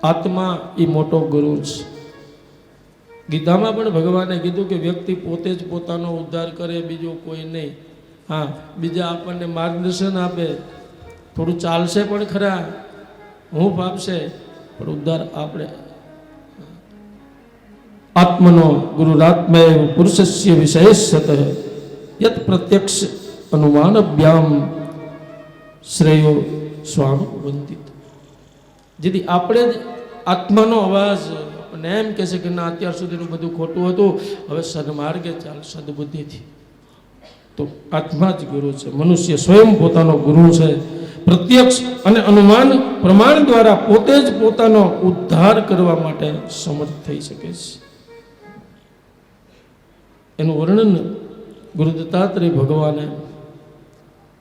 આત્મા એ મોટો ગુરુ છે. ગીતામાં પણ ભગવાને કીધું કે વ્યક્તિ પોતે જ પોતાનો ઉદ્ધાર કરે, બીજું કોઈ નહીં. હા, બીજા આપણને માર્ગદર્શન આપે, થોડું ચાલશે પણ ખરા, હૂંફ આપશે, પણ ઉદ્ધાર આપણે. આત્મનો ગુરુરાત્મય પુરુષસ્ય વિષયસ્યત યત પ્રત્યક્ષ અનુમાનભ્યામ શ્રેયો સ્વામ વંદિત. જેથી આપણે જ આત્માનો અવાજ અને એમ કહે છે કે ના અત્યાર સુધીનું બધું ખોટું હતું, હવે સદમાર્ગે ચાલ સદબુદ્ધિથી. તો આત્મા જ ગુરુ છે. મનુષ્ય સ્વયં પોતાનો ગુરુ છે. પ્રત્યક્ષ અને અનુમાન પ્રમાણ દ્વારા પોતે જ પોતાનો ઉદ્ધાર કરવા માટે સમર્થ થઈ શકે છે. એનું વર્ણન ગુરુ દત્તાત્રેય ભગવાને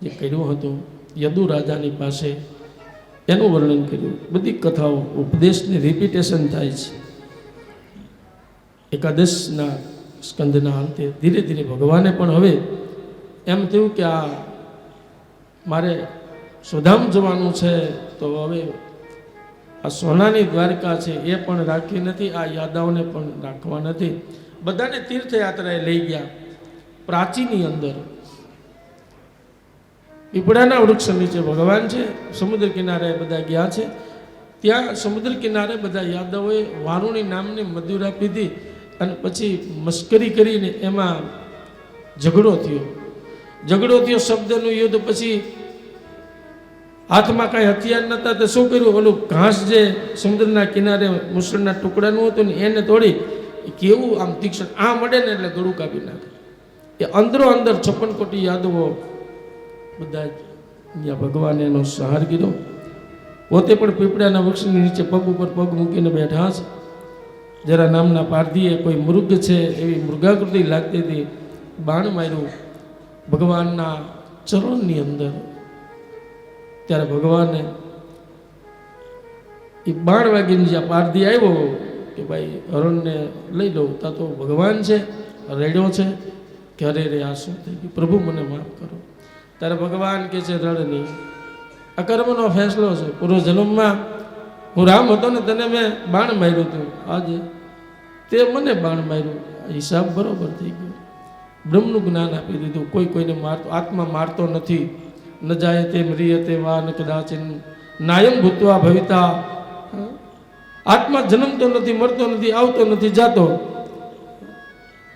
જે કર્યું હતું યદુ રાજાની પાસે, એનું વર્ણન કર્યું. બધી કથાઓ ઉપદેશની રિપીટેશન થાય છે. એકાદશના સ્કંદના અંતે ધીરે ધીરે ભગવાને પણ હવે એમ થયું કે આ મારે સુધામ જવાનું છે, તો હવે આ સોનાની દ્વારકા છે એ પણ રાખી નથી, આ યાદાઓને પણ રાખવા નથી. બધાને તીર્થયાત્રાએ લઈ ગયા. પ્રાચીની અંદર પીપળાના વૃક્ષ નીચે ભગવાન છે, સમુદ્ર કિનારે બધા ગયા છે. ત્યાં સમુદ્ર કિનારે બધા યાદવોએ વારુણી નામની મદુરા પીધી અને પછી મસ્કરી કરીને એમાં ઝઘડો થયો. શબ્દનું યુદ્ધ. પછી હાથમાં કાંઈ હથિયાર નહોતા તો શું કર્યું, ઓલું ઘાસ જે સમુદ્રના કિનારે મુસળના ટુકડાનું હતું ને એને તોડી, કેવું આમ તીક્ષ્ણ આ મળે ને એટલે ગળું કાપી નાખે. એ અંદરો અંદર 56 કોટી યાદવો બધા અહીંયા ભગવાને એનો સહાર કીધો. પોતે પણ પીપળાના વૃક્ષની નીચે પગ ઉપર પગ મૂકીને બેઠા છે. જરા નામના પારધીએ કોઈ મૃગ છે એવી મૃગાકૃતિ લાગતી હતી, બાણ માર્યું ભગવાનના ચરણની અંદર. ત્યારે ભગવાને એ બાણ વાગીને જ્યાં પારધી આવ્યો કે ભાઈ હરણને લઈ લો, ત્યાં તો ભગવાન છે રેડ્યો છે કે અરે રે આ શું થઈ ગયું, પ્રભુ મને માફ કરો. ત્યારે ભગવાન કે છે રડ નહીં, આ કર્મનો ફેસલો છે. પૂર્વ જન્મમાં હું રામ હતો ને તને મેં બાણ માર્યું હતું, આજે તે મને બાણ માર્યું, હિસાબ બરોબર થઈ ગયો. બ્રહ્મનું જ્ઞાન આપી દીધું. કોઈને મારતો, આત્મા મારતો નથી. ન જાય તે મ્રિયતે વા ન કદાચિન નાયમ ભૂતવા ભવિતા. આત્મા જન્મતો નથી, મરતો નથી, આવતો નથી, જાતો,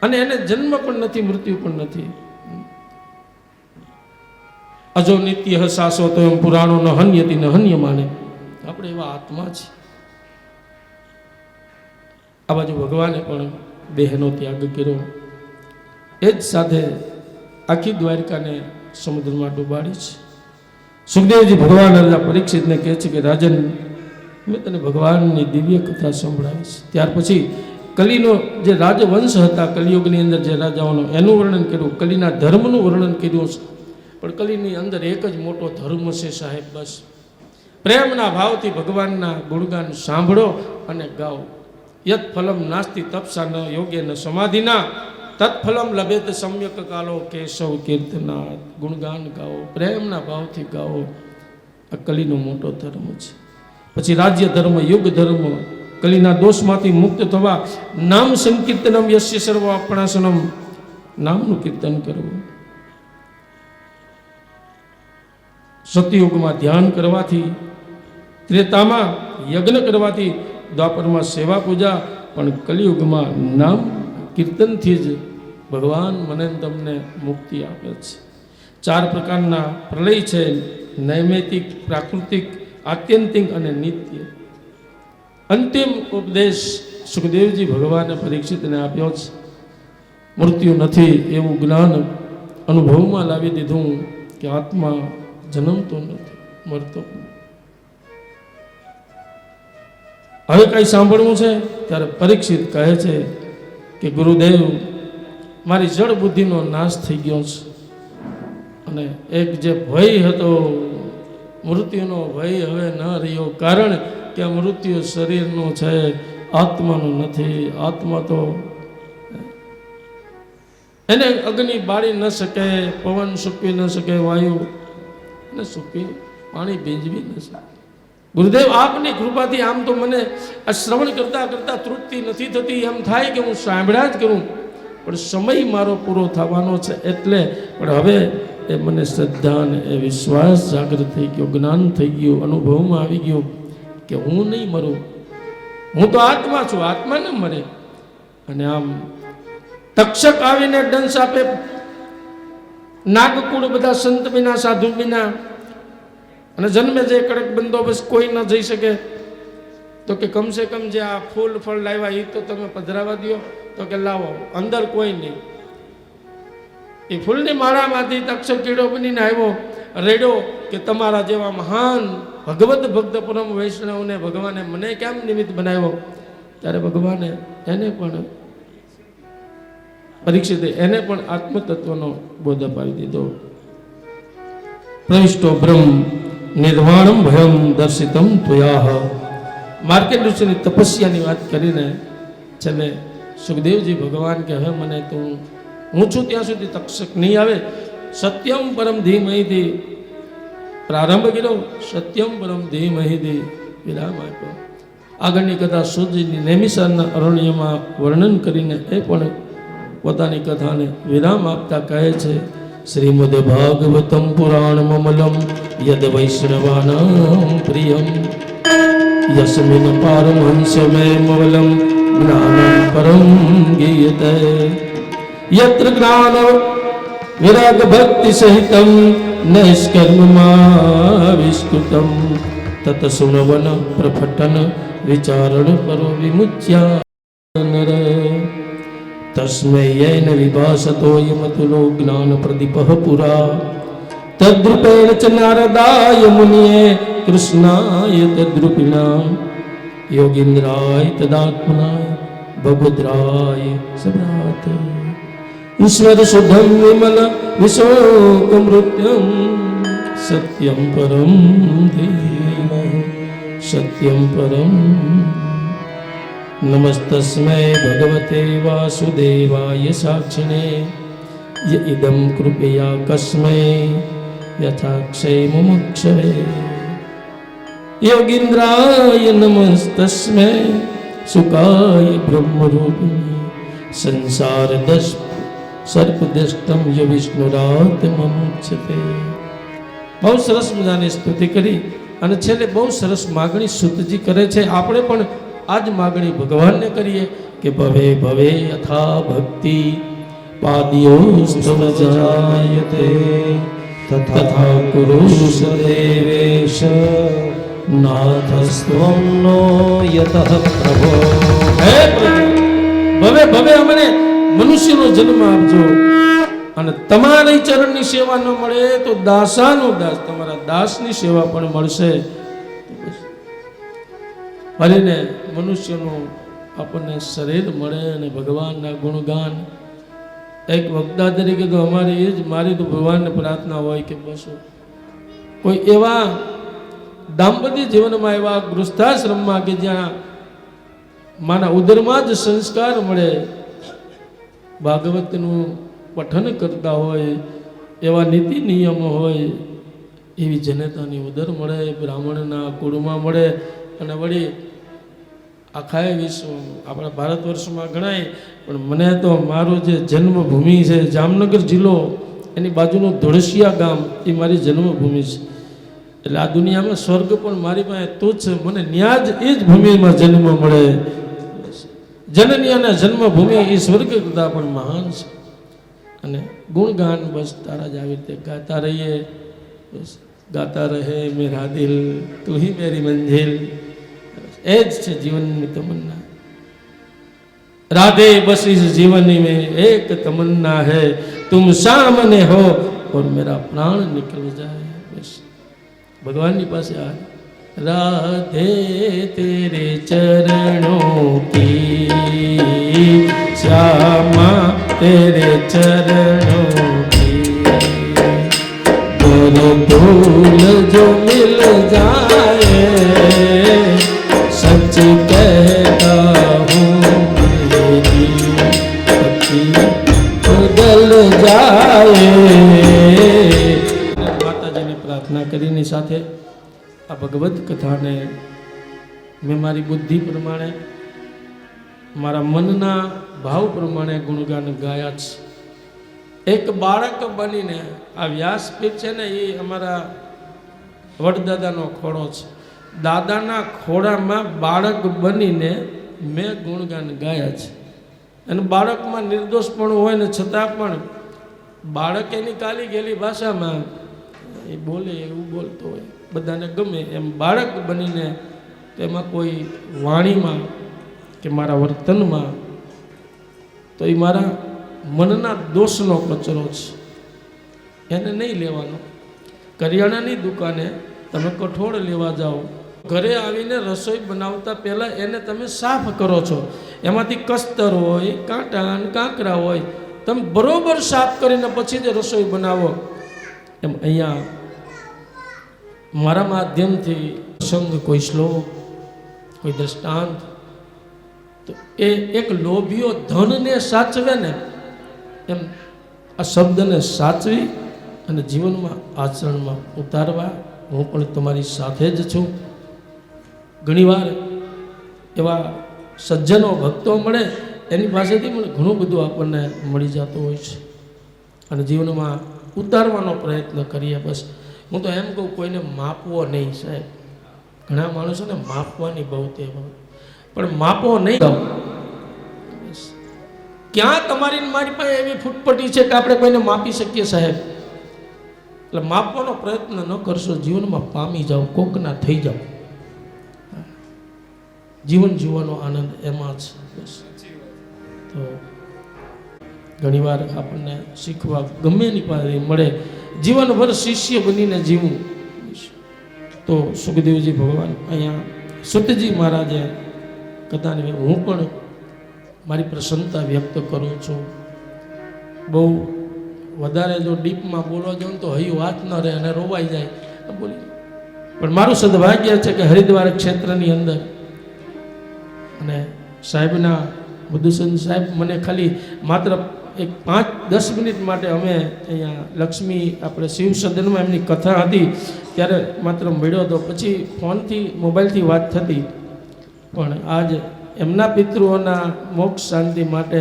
અને એને જન્મ પણ નથી, મૃત્યુ પણ નથી. અજો નિત્ય શાસો તો એમ પુરાણો ન હન્યતી ન હન્ય માને. આપણે એવા આત્મા છે. આ બાજુ ભગવાને પણ દેહનો ત્યાગ કર્યો. એ જ સાથે આખી દ્વારકાને સમુદ્રમાં ડૂબાડી છે. સુખદેવજી ભગવાન રાજા પરીક્ષિતને કહે છે કે રાજન, મેં તને ભગવાનની દિવ્ય કથા સંભળાવી છે. ત્યાર પછી કલીનો જે રાજવંશ હતા, કલિયુગની અંદર જે રાજાઓનો, એનું વર્ણન કર્યું. કલીના ધર્મનું વર્ણન કર્યું છે. પણ કલીની અંદર એક જ મોટો ધર્મ છે સાહેબ, બસ પ્રેમના ભાવથી ભગવાનના ગુણગાન સાંભળો અને ગાઓ. યત ફલમ નાસ્તિ તપસા ન યોગ્ય ન સમાધિના તત્ફલમ લભેત સમ્યક કાલો કેશવ કીર્તના. ગુણગાન ગાઓ, પ્રેમના ભાવથી ગાઓ. આ કલીનો મોટો ધર્મ છે. પછી રાજ્ય ધર્મ, યુગ ધર્મ, કલીના દોષમાંથી મુક્ત થવા નામ સંકીર્તનમ યસ્ય સર્વ આપણાસનમ, નામનું કીર્તન કરવું. સતયુગમાં ધ્યાન કરવાથી, ત્રેતામાં યજ્ઞ કરવાથી, દ્વાપરમાં સેવા પૂજા, પણ કલિયુગમાં નામ કીર્તનથી જ ભગવાન મને તમને મુક્તિ આપે છે. 4 પ્રકારના પ્રલય છે: નૈમિતિક, પ્રાકૃતિક, આત્યંતિક અને નિત્ય. અંતિમ ઉપદેશ સુખદેવજી ભગવાને પરીક્ષિતને આપ્યો છે. મૃત્યુ નથી એવું જ્ઞાન અનુભવમાં લાવી દીધું કે આત્મા જન્મતો નથી, મરતો. હવે કઈ સાંભળવું છે? ત્યારે પરીક્ષિત કહે છે કે ગુરુદેવ, મારી જળ બુદ્ધિનો નાશ થઈ ગયો છે, અને એક જે ભય હતો મૃત્યુનો ભય હવે ન રહ્યો. કારણ કે મૃત્યુ શરીરનું છે, આત્માનું નથી. આત્મા તો એને અગ્નિ બાળી ન શકે, પવન સૂકવી ન શકે, વાયુ ને સૂકવી, પાણી ભીંજવી ન શકે. ગુરુદેવ, આપની કૃપાથી આમ તો મને આ શ્રવણ કરતા કરતા તૃપ્તિ નથી થતી. એમ થાય કે હું સાંભળ્યા જ કરું, પણ સમય મારો પૂરો થવાનો છે. એટલે પણ હવે એ મને શ્રદ્ધા અને એ વિશ્વાસ જાગૃત થઈ ગયો, જ્ઞાન થઈ ગયું, અનુભવમાં આવી ગયું કે હું નહીં મરું, હું તો આત્મા છું, આત્મા ન મરે. અને આમ તક્ષક આવીને દંશ આપે, નાગકુળ બધા સંત વિના, સાધુ વિના, અને જન્મે જે કડક બંદોબસ્ત કોઈ ન જઈ શકે, તો કે કમસે કમ જે આ ફૂલ ફળ લાવ્યા એ તો તમે પધરાવા દો, તો કે લાવો, અંદર કોઈ નહીં. એ ફૂલની માળામાંથી તક્ષક કીડો બનીને આવ્યો, રેડો કે તમારા જેવા મહાન ભગવત ભક્ત પરમ વૈષ્ણવને ભગવાને મને કેમ નિમિત્ત બનાવ્યો. ત્યારે ભગવાને એને પણ પરીક્ષિત એને પણ આત્મતત્વનો બોધ અપાવી દીધો. પ્રવિષ્ટો બ્રહ્મ નિર્વાણમ ભયમ દર્શિતમ ત્વયાહ. માર્કેટ ઋષિની તપસ્યાની વાત કરીને છેલ્લે સુખદેવજી ભગવાન કે હવે મને તું હું છું ત્યાં સુધી તક્ષક નહીં આવે. સત્યમ પરમ ધીમહીથી પ્રારંભ કર્યો, સત્યમ પરમ ધીમહીથી વિરામ આપ્યો. આગળની કથા સૂતજીની નૈમિષારણના અરણ્યમાં વર્ણન કરીને એ પણ પોતાની કથાને વિરામ આપતા કહે છે, શ્રીમદ ભાગવતમ પુરાણ મમલમ યદ વૈષ્ણવાનામ પ્રિયમ યસ્મિન પારમહંસમયમવલમ જ્ઞાનમ પરમ ગીયતે યત્ર જ્ઞાન વિરાગ ભક્તિ સહિતમ નૈષ્કર્મમાવિષ્કૃતમ તત સુનવન પ્રફટન વિચારણ પરો વિમુચ્યા નર તસ્મૈ યૈન વિભાસતો યમતુલો જ્ઞાન પ્રદીપઃ પુરા તદ્રૂપેણ ચ નારદાય મુનિએ કૃષ્ણાય તદ્રૂપિણા યોગીન્દ્રાય તદાત્મનાય બબુદ્રાય સભ્રાત ઈશ્વર શુદ્ધમ વિમલ વિશોકમૃત્યમ સત્યમ પરમ ધીમહિ સત્યમ પરમ. નમસ્તસ્મૈ ભગવતે વાસુદેવાય સાક્ષિણે ય ઇદં કૃપયા કસ્મૈ યથાક્ષય મુમુક્ષવે યોગીન્દ્રાય નમસ્તસ્મૈ સુકાય બ્રહ્મરૂપિણે સંસાર દશ સર્પદષ્ટમ ય વિષ્ણુરાત મમુચ્યતે. બહુ સરસ મજાની સ્તુતિ કરી અને છેલ્લે બહુ સરસ માગણી સુતજી કરે છે. આપણે પણ આજ માગણી ભગવાનને કરીએ કે ભવે ભવે યથા ભક્તિ પાદ્યો સ્તવજાયતે તથા કુરુ સદેવેશ નાથસ્ત્વં નો યતઃ પ્રભો. હે પ્રભુ, ભવે ભવે અમને મનુષ્યનો જન્મ આપજો અને તમારી ચરણની સેવા ન મળે તો દાસાનો દાસ તમારા દાસની સેવા પણ મળશે. હરીને મનુષ્યનું આપણને શરીર મળે અને ભગવાનના ગુણગાન. એક વક્તા તરીકે તો અમારી એ જ મારી તો ભગવાનને પ્રાર્થના હોય કે બસ કોઈ એવા દાંપત્ય જીવનમાં એવા ગૃહસ્થાશ્રમમાં કે જ્યાં માના ઉદરમાં જ સંસ્કાર મળે, ભાગવતનું પઠન કરતા હોય, એવા નીતિ નિયમો હોય, એવી જનતાની ઉદર મળે, બ્રાહ્મણના કુળમાં મળે. અને વળી આખા વિશ્વ આપણા ભારત વર્ષમાં ગણાય, પણ મને તો મારું જે જન્મભૂમિ છે જામનગર જિલ્લો, એની બાજુનું ધોળસિયા ગામ એ મારી જન્મભૂમિ છે. એટલે આ દુનિયામાં સ્વર્ગ પણ મારી પાસે તુચ્છ, મને ન્યાજ એ જ ભૂમિમાં જન્મ મળે. જનની અને જન્મભૂમિ એ સ્વર્ગ કરતાં પણ મહાન છે. અને ગુણગાન બસ તારા જ આવી રીતે ગાતા રહીએ, બસ ગાતા રહે મેરા દિલ તું હી મેરી મંજિલ. એ જ છે જીવનની તમન્ના. राधे बस इस जीवन में एक तमन्ना है तुम सामने हो और मेरा प्राण निकल जाए. बस भगवान की पास आ राधे तेरे चरणों की श्यामा तेरे चरणों की दोनों धूल जो मिल जाए सच कहता हूँ बदल जाए. માતાજીની પ્રાર્થના કરીને સાથે આ ભગવદ્ કથાને મેં મારી બુદ્ધિ પ્રમાણે મારા મનના ભાવ પ્રમાણે ગુણગાન ગાયા છે. એક બાળક બનીને આ વ્યાસપીઠ છે ને એ અમારા વડદાદાનો ખોડો છે. દાદાના ખોડામાં બાળક બનીને મેં ગુણગાન ગાયા છે. અને બાળકમાં નિર્દોષપણું હોય ને છતાં પણ બાળક એની કાલી ગયેલી ભાષામાં એ બોલે એવું બોલતો હોય. બધાને ગમે એમ બાળક બનીને તેમાં કોઈ વાણીમાં કે મારા વર્તનમાં તો એ મારા મનના દોષનો કચરો છે, એને નહીં લેવાનો. કરિયાણાની દુકાને તમે કઠોળ લેવા જાઓ, ઘરે આવીને રસોઈ બનાવતા પહેલાં એને તમે સાફ કરો છો, એમાંથી કસ્તર હોય, કાંટા અને કાંકરા હોય, તમે બરોબર સાફ કરીને પછી જ રસોઈ બનાવો. એમ અહીંયા મારા માધ્યમથી સંગ કોઈ શ્લોક, કોઈ દ્રષ્ટાંત, તો એ એક લોભીઓ ધનને સાચવે ને એમ આ શબ્દને સાચવી અને જીવનમાં આચરણમાં ઉતારવા હું પણ તમારી સાથે જ છું. ઘણીવાર એવા સજ્જનો ભક્તો મળે એની પાસેથી પણ ઘણું બધું આપણને મળી જતું હોય છે અને જીવનમાં ઉતારવાનો પ્રયત્ન કરીએ. બસ હું તો એમ કહું, કોઈને માપવો નહીં સાહેબ. ઘણા માણસોને માપવાની બહુ ટેવ હોય, પણ માપવો નહીં. ક્યાં તમારી મારી પાસે એવી ફૂટપટ્ટી છે કે આપણે કોઈને માપી શકીએ સાહેબ? એટલે માપવાનો પ્રયત્ન ન કરશો, જીવનમાં પામી જાઓ, કોકના થઈ જાઓ. જીવન જીવવાનો આનંદ એમાં જ. બસ તો ઘણીવાર આપણને શીખવા ગમે એની પાસે મળે, જીવનભર શિષ્ય બનીને જીવવું. તો સુખદેવજી ભગવાન અહીંયા સુતજી મહારાજે કથાને હું પણ મારી પ્રસન્નતા વ્યક્ત કરું છું. બહુ વધારે જો ડીપમાં બોલવા જાઉં તો હૈયું વાત ન રહે અને રોવાઈ જાય બોલી. પણ મારું સદભાગ્ય છે કે હરિદ્વાર ક્ષેત્રની અંદર અને સાહેબના મધુસૂદન સાહેબ મને ખાલી માત્ર એક 5-10 મિનિટ માટે અમે અહીંયા લક્ષ્મી આપણે શિવ સદનમાં એમની કથા હતી ત્યારે માત્ર મળ્યો હતો, પછી ફોનથી મોબાઈલથી વાત થતી. પણ આજ એમના પિતૃઓના મોક્ષ શાંતિ માટે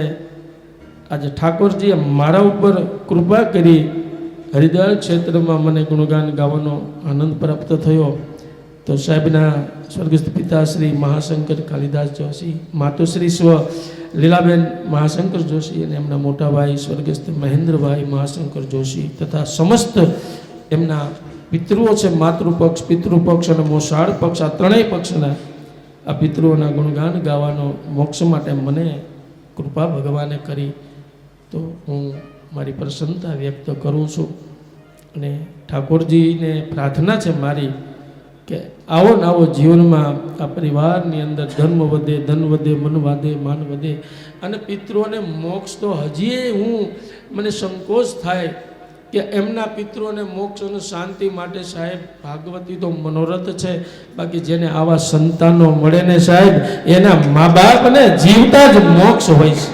આજે ઠાકોરજીએ મારા ઉપર કૃપા કરી હરિદ્વાર ક્ષેત્રમાં મને ગુણગાન ગાવાનો આનંદ પ્રાપ્ત થયો. તો સાહેબના સ્વર્ગસ્થ પિતાશ્રી મહાશંકર કાલિદાસ જોશી, માતુશ્રી સ્વ લીલાબેન મહાશંકર જોશી અને એમના મોટા ભાઈ સ્વર્ગસ્થ મહેન્દ્રભાઈ મહાશંકર જોશી તથા સમસ્ત એમના પિતૃઓ છે, માતૃપક્ષ, પિતૃપક્ષ અને મોસાળ પક્ષ, આ ત્રણેય પક્ષના આ પિતૃઓના ગુણગાન ગાવાનો મોક્ષ માટે મને કૃપા ભગવાને કરી. તો હું મારી પ્રસન્નતા વ્યક્ત કરું છું અને ઠાકોરજીને પ્રાર્થના છે મારી કે આવો ને આવો જીવનમાં આ પરિવારની અંદર ધર્મ વધે, ધન વધે, મન વધે, માન વધે અને પિતૃઓને મોક્ષ તો હજી હું મને સંકોચ થાય કે એમના પિતૃઓને મોક્ષ અને શાંતિ માટે સાહેબ ભાગવતી તો મનોરથ છે, બાકી જેને આવા સંતાનો મળે ને સાહેબ એના મા બાપને જીવતા જ મોક્ષ હોય છે.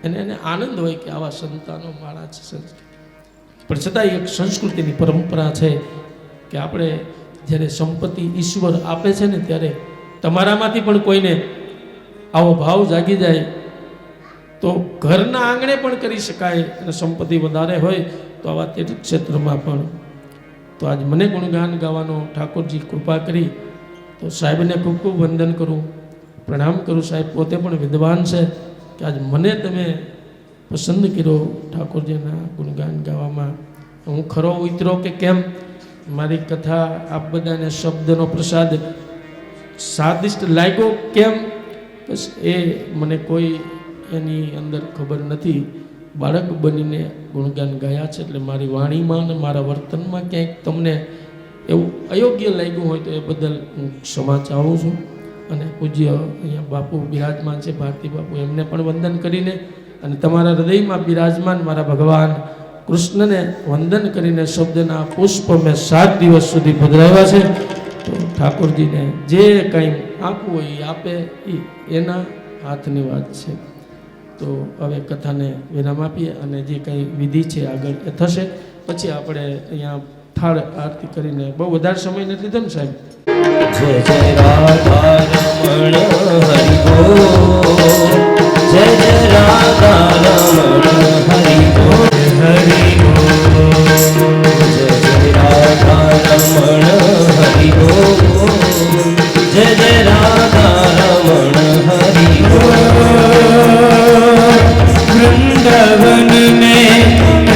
એને આનંદ હોય કે આવા સંતાનો મારા છે. પણ છતાં એક સંસ્કૃતિની પરંપરા છે કે આપણે જ્યારે સંપત્તિ ઈશ્વર આપે છે ને ત્યારે તમારામાંથી પણ કોઈને આવો ભાવ જાગી જાય તો ઘરના આંગણે પણ કરી શકાય અને સંપત્તિ વધારે હોય તો આવા તીર્થ ક્ષેત્રમાં પણ. તો આજ મને ગુણગાન ગાવાનો ઠાકોરજી કૃપા કરી તો સાહેબને ખૂબ ખૂબ વંદન કરું, પ્રણામ કરું. સાહેબ પોતે પણ વિદ્વાન છે કે આજ મને તમે પસંદ કર્યો ઠાકોરજીના ગુણગાન ગાવામાં. હું ખરો ઉતરો કે કેમ મારી કથા આપ બધાને શબ્દનો પ્રસાદ સ્વાદિષ્ટ લાગ્યો કેમ, બસ એ મને કોઈ એની અંદર ખબર નથી. બાળક બનીને ગુણગાન ગાયા છે એટલે મારી વાણીમાં અને મારા વર્તનમાં ક્યાંક તમને એવું અયોગ્ય લાગ્યું હોય તો એ બદલ હું ક્ષમા ચાહું છું. અને પૂજ્ય અહીંયા બાપુ બિરાજમાન છે, ભારતી બાપુ, એમને પણ વંદન કરીને અને તમારા હૃદયમાં બિરાજમાન મારા ભગવાન કૃષ્ણને વંદન કરીને શબ્દના પુષ્પ મેં 7 દિવસ સુધી પધરાવ્યા છે. તો ઠાકોરજીને જે કંઈ આપવું હોય એ આપે, એના હાથની વાત છે. તો હવે કથાને વિરામ આપીએ અને જે કંઈ વિધિ છે આગળ એ થશે. પછી આપણે અહીંયા થાળ આરતી કરીને બહુ વધારે સમય નથી લીધો ને સાહેબ. જય જય રાધા રમણ હરિ બોલ, જય જય રાધા રમણ હરિ બોલ, હરિ બોલ, જય જય રાધા રમણ હરિ બોલ, જય જય રાધા રમણ હરિ બોલ. वृंदावन में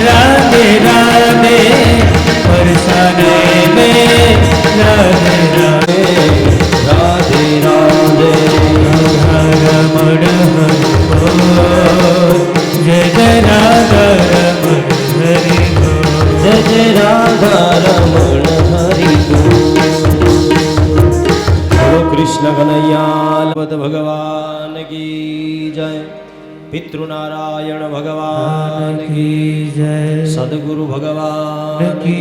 राधे राधे बरसाने में राधे राधे राधे राधे रमण हरि बोल जय जय राधा रमण हरि बोल जय जय राधा रमण हरि बोलो कृष्ण कन्हैया भगवान की जय पितृनारायण भगवान की जय सदगुरु भगवान की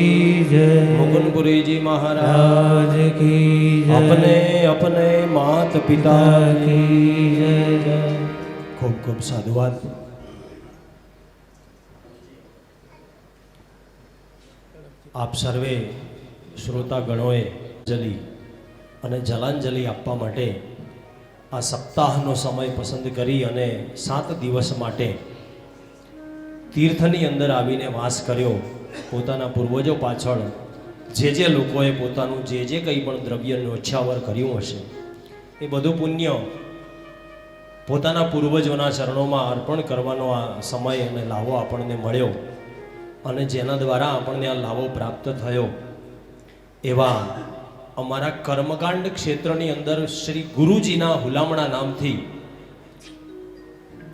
जय मुकुंदपुरी जी महाराज राज की जय अपने अपने मात पिता की जय खूब खूब साधुवाद। આપ સર્વે શ્રોતાગણોએ જલી અને જલાંજલિ આપવા માટે આ સપ્તાહનો સમય પસંદ કરી અને 7 દિવસ માટે તીર્થની અંદર આવીને વાસ કર્યો. પોતાના પૂર્વજો પાછળ જે લોકોએ પોતાનું જે કંઈ પણ દ્રવ્ય ન્યોછાવર કર્યું હશે એ બધું પુણ્ય પોતાના પૂર્વજોના ચરણોમાં અર્પણ કરવાનો આ સમય અને લાવો આપણને મળ્યો અને જેના દ્વારા આપણને આ લાવો પ્રાપ્ત થયો એવા અમારા કર્મકાંડ ક્ષેત્રની અંદર શ્રી ગુરુજીના હુલામણા નામથી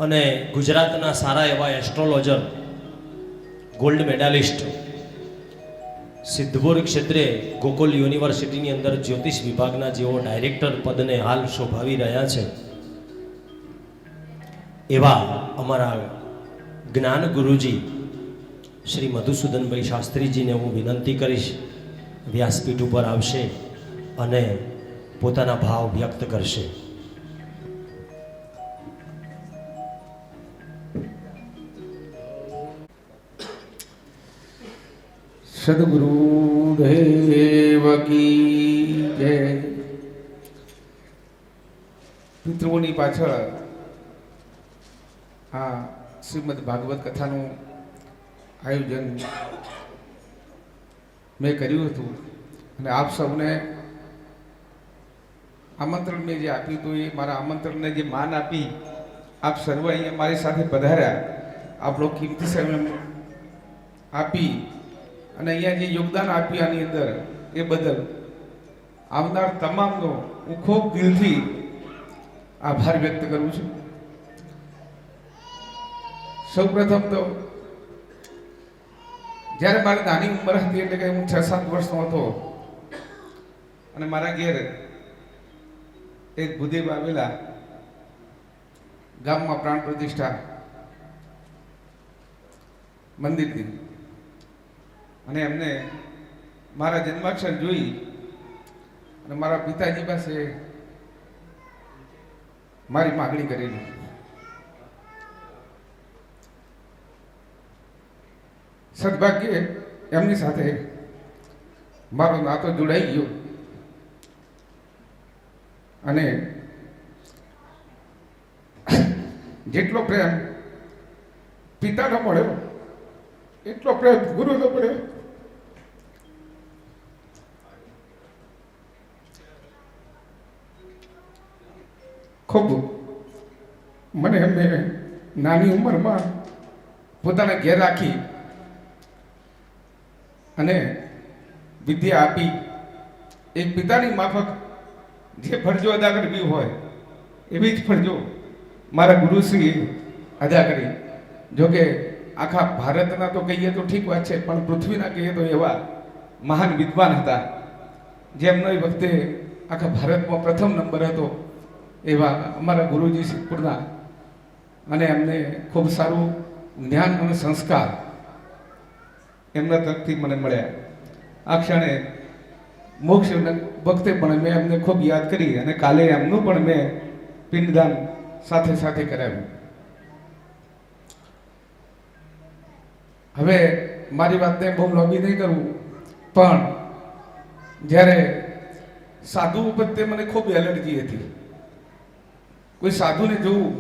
અને ગુજરાતના સારા એવા એસ્ટ્રોલોજર ગોલ્ડ મેડાલિસ્ટ સિદ્ધપુર ક્ષેત્રે ગોકુલ યુનિવર્સિટીની અંદર જ્યોતિષ વિભાગના જેઓ ડાયરેક્ટર પદને હાલ શોભાવી રહ્યા છે એવા અમારા જ્ઞાન ગુરુજી શ્રી મધુસૂદનભાઈ શાસ્ત્રીજીને હું વિનંતી કરીશ વ્યાસપીઠ ઉપર આવશે અને પોતાના ભાવ વ્યક્ત કરશે. સદગુરુ દેવ કી જય. પિતૃઓની પાછળ આ શ્રીમદ ભાગવત કથાનું આયોજન મેં કર્યું હતું અને આપ સૌને આમંત્રણ મેં જે આપ્યું હતું એ મારા આમંત્રણને જે માન આપી આપ સર્વ અહીંયા મારી સાથે પધાર્યા, આપણો કિંમતી સમય આપી અને અહીંયા જે યોગદાન આપ્યું આની અંદર એ બદલ આવનાર તમામનો હું ખૂબ દિલથી આભાર વ્યક્ત કરું છું. સૌપ્રથમ તો જ્યારે મારી નાની ઉંમર હતી એટલે કે હું 6-7 વર્ષનો હતો અને મારા ઘેર એક ભૂદેવ આવેલા ગામમાં પ્રાણ પ્રતિષ્ઠા મંદિરની અને એમને મારા જન્માક્ષર જોઈ અને મારા પિતાજી પાસે મારી માગણી કરેલી. સદભાગ્યે એમની સાથે મારો નાતો જોડાઈ ગયો અને જેટલો પ્રેમ પિતાનો મળ્યો એટલો પ્રેમ ગુરુનો મળ્યો. ખૂબ મને એમને નાની ઉંમરમાં પોતાના ઘેર રાખી અને વિદ્યા આપી. એક પિતાની માફક જે ફરજો અદા કરવી હોય એવી જ ફરજો મારા ગુરુશ્રીએ અદા કરી. જોકે આખા ભારતના તો કહીએ તો ઠીક વાત છે, પણ પૃથ્વીના કહીએ તો એવા મહાન વિદ્વાન હતા જેમનો એ વખતે આખા ભારતમાં પ્રથમ નંબર હતો એવા અમારા ગુરુજી સિદ્ધપુરના, અને એમને ખૂબ સારું જ્ઞાન અને સંસ્કાર એમના તરફથી મને મળ્યા. આ ક્ષણે મોક્ષ વખતે પણ મેં એમને ખૂબ યાદ કરી અને કાલે એમનું પણ મેં પિંડદાન સાથે સાથે કરાવ્યું. હવે મારી વાતને બહુ લોબી નહીં કરું, પણ જ્યારે સાધુ પ્રત્યે મને ખૂબ એલર્જી હતી. કોઈ સાધુને જોવું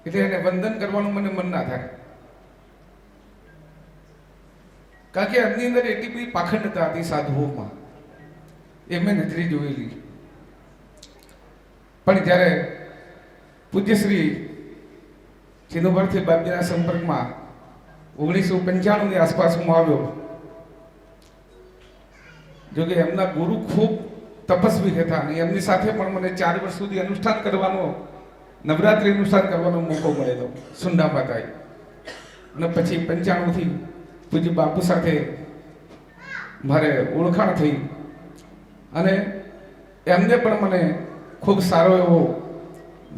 એટલે એને વંદન કરવાનું મને મન ના થાય, કારણ કે એમની અંદર એટલી બધી પાખંડતા હતી સાધુઓમાં, એ મેં નજરે જોયેલી. પણ જ્યારે પૂજ્યશ્રી ચિદમ્બરથી બાપજીના સંપર્કમાં 1995 ની આસપાસ હું આવ્યો. જોકે એમના ગુરુ ખૂબ તપસ્વી હતા અને એમની સાથે પણ મને 4 વર્ષ સુધી અનુષ્ઠાન કરવાનો, નવરાત્રિ અનુષ્ઠાન કરવાનો મોકો મળેલો સુંડા માતાએ. અને પછી 95 થી પૂજ્ય બાપુ સાથે મારે ઓળખાણ થઈ અને એમને પણ મને ખૂબ સારો એવો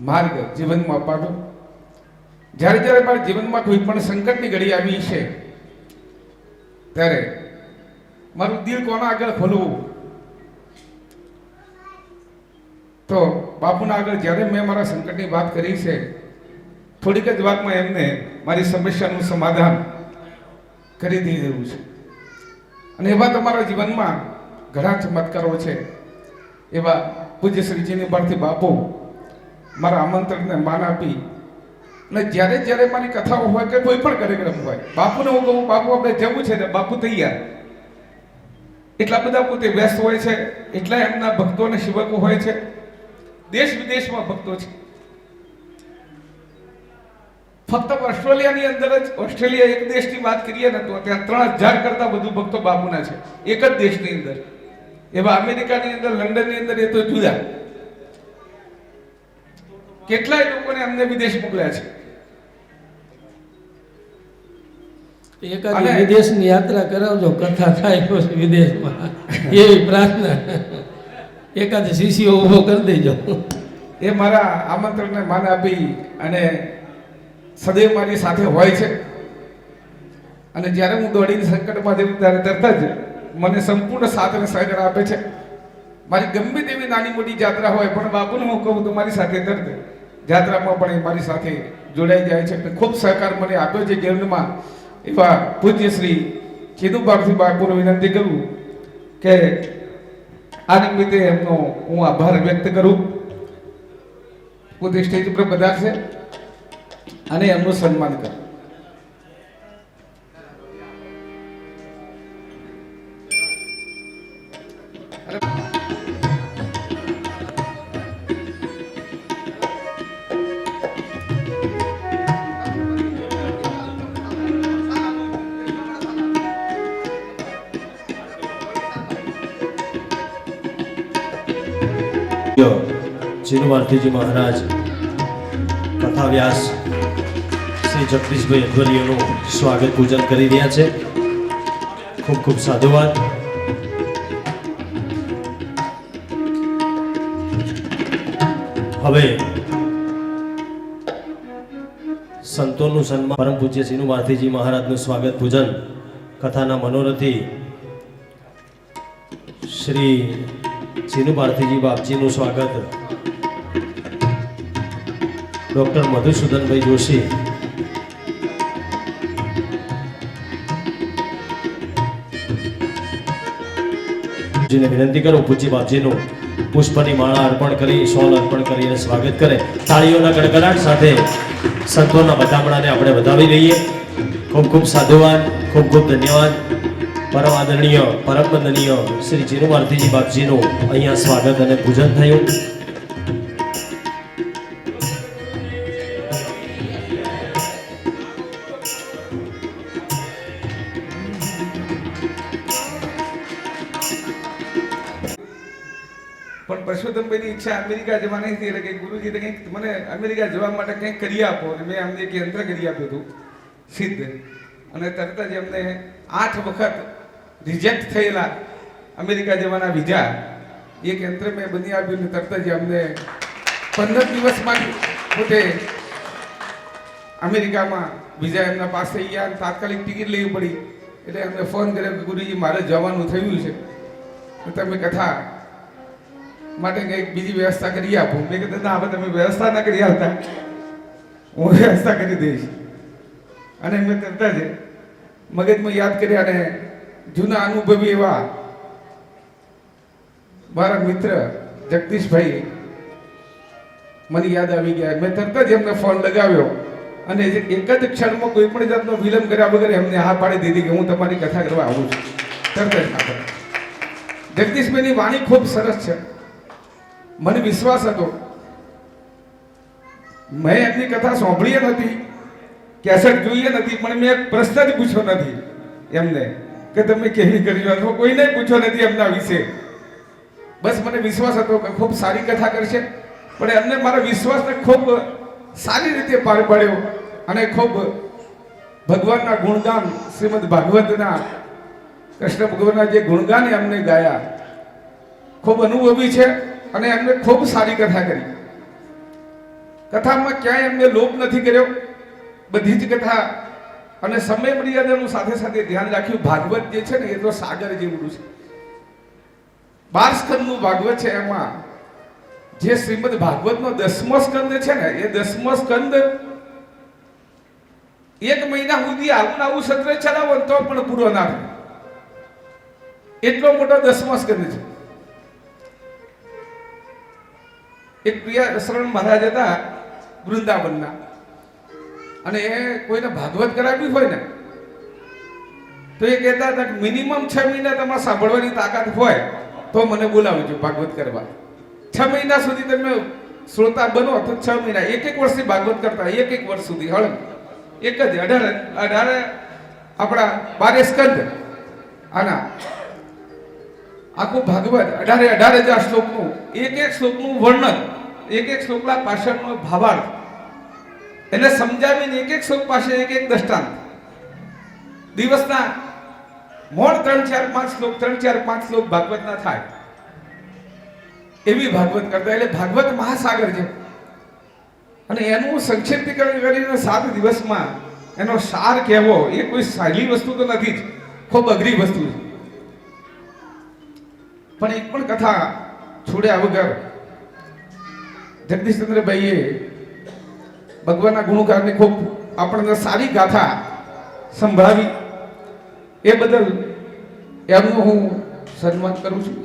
માર્ગ જીવનમાં અપાવ્યો. જ્યારે જ્યારે મારા જીવનમાં કોઈ પણ સંકટની ઘડી આવી છે ત્યારે મારું દિલ કોના આગળ ખોલવું, તો બાપુના આગળ જ્યારે મેં મારા સંકટની વાત કરી છે, થોડીક જ વાતમાં એમને મારી સમસ્યાનું સમાધાન કરી દીધેલું છે. અને એવા તમારા જીવનમાં ઘણા ચમત્કારો છે. એવા પૂજ્ય શ્રી ચીનીબારથી બાપુ મારા આમંત્રણને માન આપી અને જ્યારે જ્યારે મારી કથાઓ હોય કે કોઈ પણ કાર્યક્રમ હોય, બાપુને હું કહું બાપુ આપણે જવું છે ને બાપુ તૈયાર. એટલા બધા પોતે વ્યસ્ત હોય છે, એટલા એમના ભક્તો અને સેવકો હોય છે, દેશ વિદેશમાં ભક્તો છે. ફક્ત ઓસ્ટ્રેલિયાની અંદર જ, ઓસ્ટ્રેલિયા એક દેશની વાત કરીએ ને તો ત્યાં 3000 કરતા વધુ ભક્તો બાપુના છે એક જ દેશની અંદર. એવા અમેરિકાની અંદર, લંડનની અંદર એ તો જુદા. કેટલાય લોકોને અમને વિદેશ મોકલ્યા છે. એકાદી વિદેશની યાત્રા કરાવજો, કથા થાય પછી વિદેશમાં, એવી પ્રાર્થના. એકાદી શિષ્યો ઊભો કરી દેજો. એ મારા આમંત્રણને માન આપી અને સદૈવ મારી સાથે હોય છે. અને જ્યારે હું દોડીને સંકટમાં જઉં ત્યારે તરત જ મને સંપૂર્ણ સાથ અને સહકાર આપે છે. મારી ગમે તેવી નાની મોટી યાત્રા હોય પણ બાપુને હું કહું તો મારી સાથે તરત યાત્રામાં પણ એ મારી સાથે જોડાઈ જાય છે. ખૂબ સહકાર મને આપ્યો છે જીવનમાં. એવા પૂજ્ય શ્રી ચીનુબારથી બાપુને વિનંતી કરું કે આ નિમિત્તે એમનો હું આભાર વ્યક્ત કરું. પોતે સ્ટેજ ઉપર પધારશે અને એમનું સન્માન કરું. ચીનુબારથીજી મહારાજ કથા વ્યાસ શ્રી જગદીશભાઈ અધવરીયનું સ્વાગત પૂજન કરી રહ્યા છે. ખૂબ ખૂબ સાધુવાદ. હવે સંતોનું સન્માન, પરમ પૂજ્ય ચીનુબારથીજી મહારાજનું સ્વાગત પૂજન, કથાના મનોરથી શ્રી ચીનુબારથીજી બાપજીનું સ્વાગત ડોક્ટર મધુસૂદનભાઈ જોશી જીને વિનંતી કરું પૂજ્ય બાપજીનું પુષ્પની માળા અર્પણ કરી, સોલ અર્પણ કરી અને સ્વાગત કરે. તાળીઓના ગડગડાટ સાથે સંતોના વધામણાને આપણે વધાવી લઈએ. ખૂબ ખૂબ સાધુવાદ, ખૂબ ખૂબ ધન્યવાદ. પરમ આદરણીય, પરમ વંદનીય શ્રી ચીનુબારથીજી બાપજીનું અહીંયા સ્વાગત અને પૂજન થયું. પણ પરસોત્તમભાઈની ઈચ્છા અમેરિકા જવાની હતી એટલે કે ગુરુજીને કંઈક મને અમેરિકા જવા માટે કંઈક કરી આપો. અને મેં અમને એક યંત્ર કરી આપ્યું હતું સિદ્ધ. અને તરત જ એમને 8 વખત રિજેક્ટ થયેલા અમેરિકા જવાના વિઝા એક યંત્ર મેં બની આપ્યું. તરત જ અમને 15 દિવસમાં પોતે અમેરિકામાં વિઝા એમના પાસે થઈ ગયા. તાત્કાલિક ટિકિટ લેવી પડી. એટલે એમને ફોન કર્યો કે ગુરુજી મારે જવાનું થયું છે, તમે કથા માટે કંઈક બીજી વ્યવસ્થા કરી આપો. મેં કીધું ના, હવે તમે વ્યવસ્થા ના કરી આવતા, હું વ્યવસ્થા કરી દઈશ. અને મેં તરત જ મગજમાં યાદ કર્યા અને જૂના અનુભવી એવા મારા મિત્ર જગદીશભાઈ મને યાદ આવી ગયા. મેં તરત જ એમને ફોન લગાવ્યો અને એક જ ક્ષણમાં કોઈ પણ જાતનો વિલંબ કર્યા વગર એમને હા પાડી દીધી કે હું તમારી કથા કરવા આવું છું. તરત જ ના પડે. જગદીશભાઈની વાણી ખૂબ સરસ છે. મને વિશ્વાસ હતો. મેં એમની કથા સાંભળી નથી કેસેટ જોઈએ નથી, પણ મેં એક પ્રશ્ન જ પૂછ્યો નથી એમને કે તમે કેવી કરી અથવા કોઈને પૂછ્યો નથી એમના વિશે. બસ મને વિશ્વાસ હતો કે ખૂબ સારી કથા કરશે, પણ એમને મારા વિશ્વાસને ખૂબ સારી રીતે પાર પાડ્યો અને ખૂબ ભગવાનના ગુણગાન, શ્રીમદ ભાગવતના કૃષ્ણ ભગવાનના જે ગુણગાન એમને ગાયા, ખૂબ અનુભવી છે અને એમને ખૂબ સારી કથા કરી. કથામાં ક્યાંય એમને લોપ નથી કર્યો, બધી જ કથા અને સમય મર્યાદાનું સાથે સાથે ધ્યાન રાખ્યું. ભાગવત જે છે ને એ તો સાગર જેવું છે. 12 સ્કંદનું ભાગવત છે, એમાં જે શ્રીમદ ભાગવતનો 10મો સ્કંદ છે ને એ 10મો સ્કંદ 1 મહિના સુધી આવું સત્ર ચલાવો તો પણ પૂરો ના થાય, એટલો મોટો 10મો સ્કંદ છે. એક પ્રિય શરણ મહારાજ હતા વૃંદાવનના, અને એ કોઈને ભાગવત કરાવ્યું હોય ને તો એ કહેતા હતા કે મિનિમમ 6 મહિના તમારે સાંભળવાની તાકાત હોય તો મને બોલાવજો ભાગવત કરવા. 6 મહિના સુધી તમે શ્રોતા બનો તો 6 મહિના, 1 વર્ષથી ભાગવત કરતા, 1 વર્ષ સુધી હળ એક જ 18 આપણા 12 સ્કંદ આના આખું ભાગવત 18,000 શ્લોકનું, એક શ્લોકનું વર્ણન, એક શ્લોકના પાછળનો ભાવાર્થ એને સમજાવીને એક શ્લોક પાસે એક દ્રષ્ટાંત, દિવસના મોડ 3, 4, 5 શ્લોક 3, 4, 5 શ્લોક ભાગવતના થાય એવી ભાગવત કરતા. એટલે ભાગવત મહાસાગર છે અને એનું સંક્ષિપ્તીકરણ કરીને 7 દિવસમાં એનો સાર કહેવો એ કોઈ સહેલી વસ્તુ તો નથી જ, ખૂબ અઘરી વસ્તુ છે. પણ એક પણ કથા છોડ્યા વગર જગદીશચંદ્રભાઈએ ભગવાનના ગુણગાનની ખૂબ આપણને સારી ગાથા સંભળાવી, એ બદલ એમનું હું સન્માન કરું છું.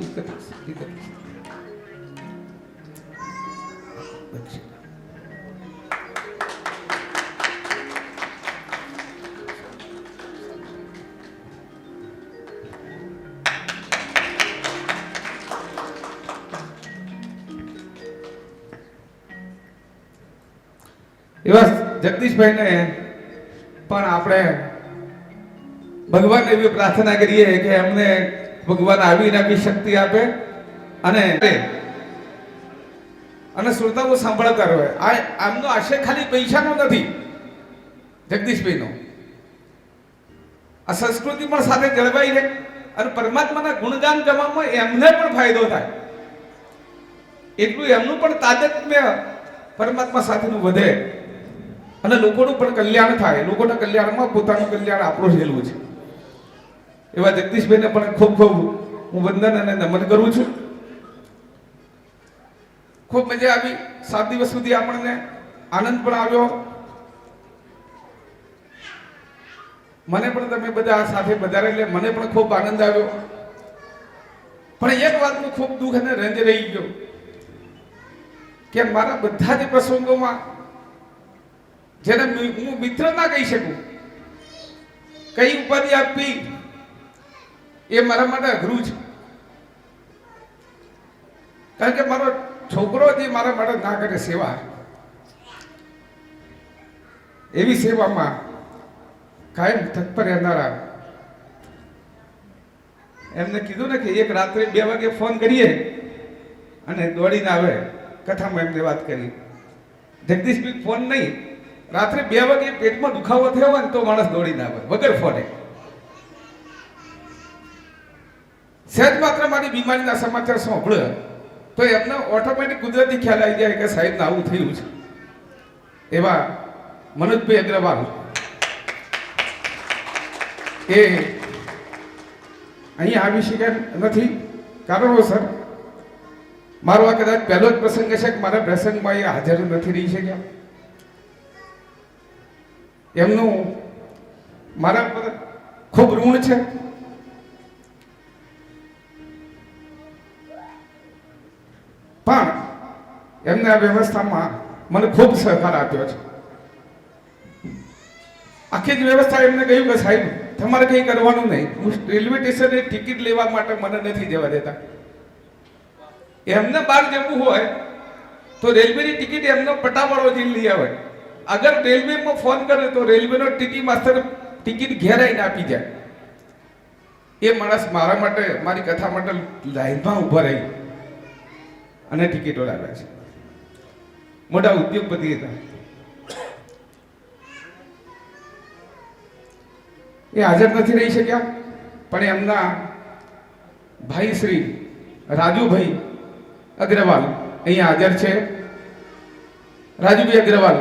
એવા જગદીશભાઈને પણ આપણે ભગવાનને એવી પ્રાર્થના કરીએ કે એમને ભગવાન આવીને આપી શક્તિ આપે અને શ્રોતાઓ સાંભળતા રહે. આમનો આશય ખાલી પૈસાનો નથી જગદીશભાઈનો, આ સંસ્કૃતિ પણ સાથે જળવાઈ રહે અને પરમાત્માના ગુણગાન ગાવામાં એમને પણ ફાયદો થાય, એટલું એમનું પણ તાદાત્મ્ય પરમાત્મા સાથેનું વધે અને લોકોનું પણ કલ્યાણ થાય. લોકોના કલ્યાણમાં પોતાનું કલ્યાણ આપણું રહેલું છે. એવા જગદીશભાઈને પણ ખૂબ ખૂબ હું વંદન અને નમન કરું છું. ખૂબ મજા આવી. 7 દિવસ સુધી આપણને આનંદ પણ આવ્યો. મને પણ તમે બધા સાથે વધારે એટલે મને પણ ખૂબ આનંદ આવ્યો. પણ એક વાતનું ખૂબ દુઃખ અને રંજ રહી ગયો કે મારા બધા જ પ્રસંગોમાં જેને હું મિત્ર ના કહી શકું, કઈ ઉપાધિ આપવી એ મારા માટે અઘરું છે. કારણ કે મારો છોકરો જે મારા માટે ના કરે સેવા, એવી સેવામાં કાયમ તત્પર રહેનારા એમને કીધું ને કે એક રાત્રે 2 વાગે ફોન કરીએ અને દોડીને આવે. કથામાં એમને વાત કરી, જગદીશભાઈ ફોન નહીં, રાત્રે 2 વાગે પેટમાં દુખાવો થયો હોય ને તો માણસ દોડીને આવે વગર ફોને. સહેજ માત્ર મારી બીમારીના સમાચાર સાંભળ્યો તો એમને ઓટોમેટિક કુદરતી ખ્યાલ આવી જાય કે સાહેબને આવું થયું છે. એવા મનોજભાઈ અગ્રવાલ એ અહીંયા આવી શક્યા નથી કારણોસર. મારો આ કદાચ પહેલો જ પ્રસંગ છે કે મારા પ્રસંગમાં એ હાજર નથી રહી શક્યા. એમનું મારા પર ખૂબ ઋણ છે. પણ એમને આ વ્યવસ્થામાં મને ખૂબ સહકાર આપ્યો છે. આખી જ વ્યવસ્થા એમને કહ્યું કે સાહેબ તમારે કંઈ કરવાનું નહીં, હું રેલવે સ્ટેશને ટિકિટ લેવા માટે મને નથી જવા દેતા. એમને બહાર જવું હોય તો રેલવેની ટિકિટ એમનો પટાવાળો જઈને લઈ આવે. અગર રેલવેમાં ફોન કરે તો રેલવેનો ટીટી માસ્ટર ટિકિટ ઘેર આવીને આપી જાય. એ માણસ મારા માટે, મારી કથા માટે લાઈનમાં ઊભા રહી અને ટિકિટો લાવ્યા છે. મોટા ઉદ્યોગપતિ હતા. એ હાજર નથી રહી શક્યા, પણ એમના ભાઈ શ્રી રાજુભાઈ અગ્રવાલ અહીંયા હાજર છે. રાજુભાઈ અગ્રવાલ,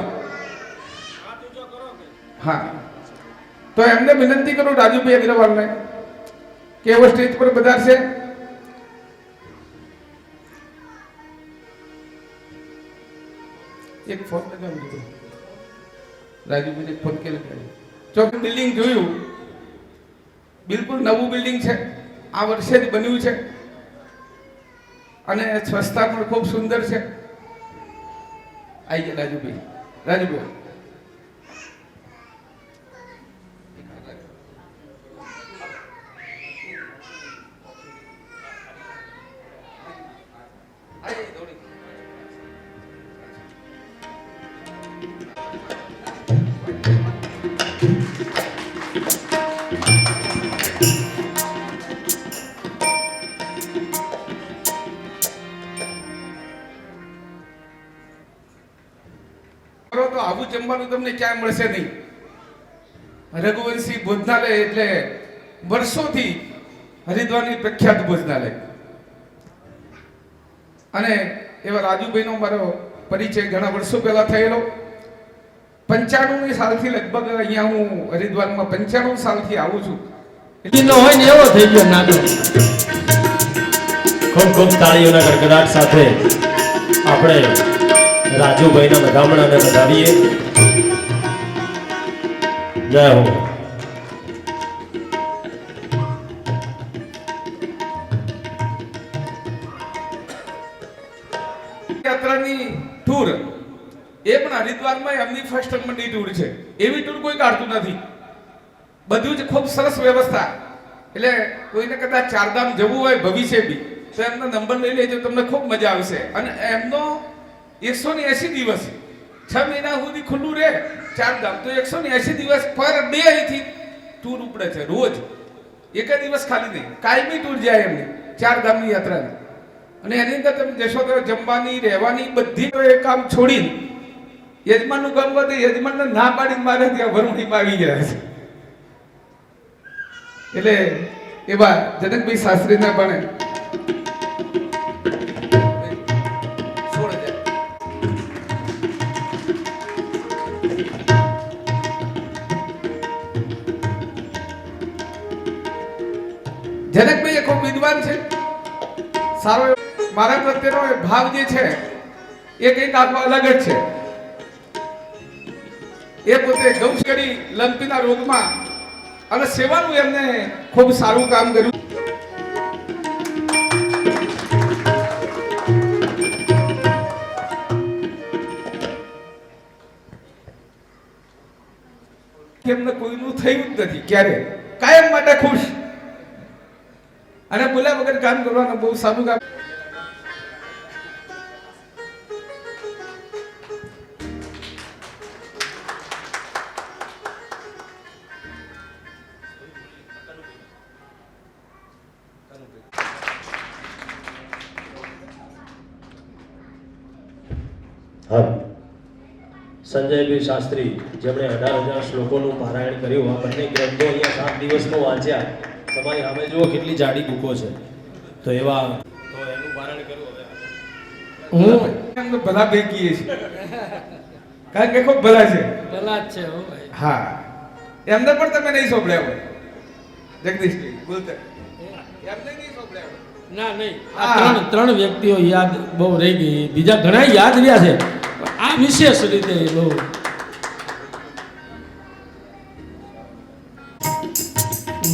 હા, તો એમને વિનંતી કરું રાજુભાઈ અગ્રવાલને કે એવો સ્ટેજ પર પધારશે. એક ફોન લગાવી રાજુભાઈને ફોન કે લગાવી. ચોક બિલ્ડિંગ જોયું, બિલકુલ નવું બિલ્ડિંગ છે, આ વર્ષે જ બન્યું છે અને સ્વચ્છતા પણ ખૂબ સુંદર છે. આવી ગયા રાજુભાઈ. રાજુભાઈ તો આવું જમવાનું તમને ક્યાંય મળશે નહીં. રઘુવંશી ભોજનાલય એટલે વર્ષોથી હરિદ્વારની પ્રખ્યાત ભોજનાલય. અને એવા રાજુભાઈનો મારો પરિચય ઘણા વર્ષો પહેલા થયેલો. 95 સાલથી લગભગ અહીંયા હું હરિદ્વારમાં 95 સાલથી આવું છું. નો હોય ને એવો થઈ ગયો નાનો. ખૂબ ખૂબ તાળીઓના ગડગડાટ સાથે આપણે રાજુભાઈના વધામણાને વધાવીએ. જય હો. યાત્રાની ટૂર એ પણ હરિદ્વારમાં એમની ફર્સ્ટ નંબરની ટૂર છે. એવી ટૂર કોઈ કાઢતું નથી. બધું જ ખૂબ સરસ વ્યવસ્થા. એટલે કોઈને કદાચ ચારધામ જવું હોય ભવિષ્ય બી તો એમનો નંબર લઈ લેજો, તમને ખૂબ મજા આવશે. અને એમનો 180 દિવસ 6 મહિના સુધી ખુલ્લું રહે ચારધામ, તો 180 દિવસ પર ડે અહીંથી ટૂર ઉપડે છે રોજ. એક દિવસ ખાલી નહીં, કાયમી ટૂર જાય એમની ચારધામની યાત્રાની. અને એની અંદર તમે જશો તો જમવાની, રહેવાની બધી તો એ કામ છોડીને યજમાનનું કામ કરે, યજમાનને ના પાડીને મારે ત્યાં વરુણીમાં આવી ગયા છે. એટલે એવા જનકભાઈ શાસ્ત્રીને પણ જનકભાઈ ખૂબ વિદ્વાન છે. સારો મારા પ્રત્યેનો ભાવ જે છે એ કંઈક આખો અલગ જ છે. એ પોતે ગૌશ કરી લંપીના રોગમાં અને સેવાનું એમને ખૂબ સારું કામ કર્યું. એમને કોઈનું થયું જ નથી ક્યારે, કાયમ માટે ખુશ અને બોલ્યા વગર કામ કરવાનું બહુ સારું કામ. હા, સંજયભાઈ શાસ્ત્રી જેમણે 18,000 શ્લોકોનું પારાયણ કર્યું. આ બંને ગ્રંથો અહીંયા 7 દિવસમાં વાંચ્યા. તમારી સામે જુઓ કેટલી જાડી બુકો છે. તો એવા તો એનું પારાયણ કર્યું. હવે હું એમને ભલા ભાઈ કહીએ છીએ, કારણ કે ખૂબ ભલા છે. પેલા જ છે હો ભાઈ. હા, એમને પણ તમે નહીં સોંપડ્યા હોય જગદીશભાઈ બોલતા, એમને નહીં સોંપડ્યા હોય. ના નહીં, આ ત્રણ વ્યક્તિઓ યાદ બહુ રહી ગઈ. બીજા ઘણા યાદ રહ્યા છે, પણ આ વિશેષ રીતે બહુ.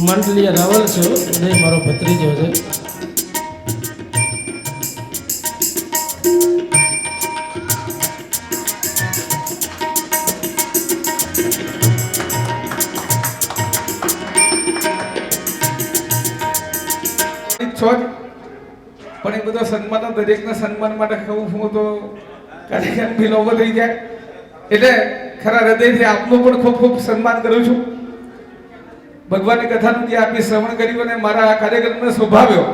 મંડલીય રાવલ છે, નહીં મારો ભત્રીજો છે. પણ એ બધા સન્માન દરેકના સન્માન માટે કહું હું તો કાર્યક્રમ બી લોભો થઈ જાય. એટલે ખરા હૃદયથી આપનું પણ ખૂબ ખૂબ સન્માન કરું છું. ભગવાનની કથાનું જે આપી શ્રવણ કર્યું અને મારા આ કાર્યક્રમને શોભાવ્યો,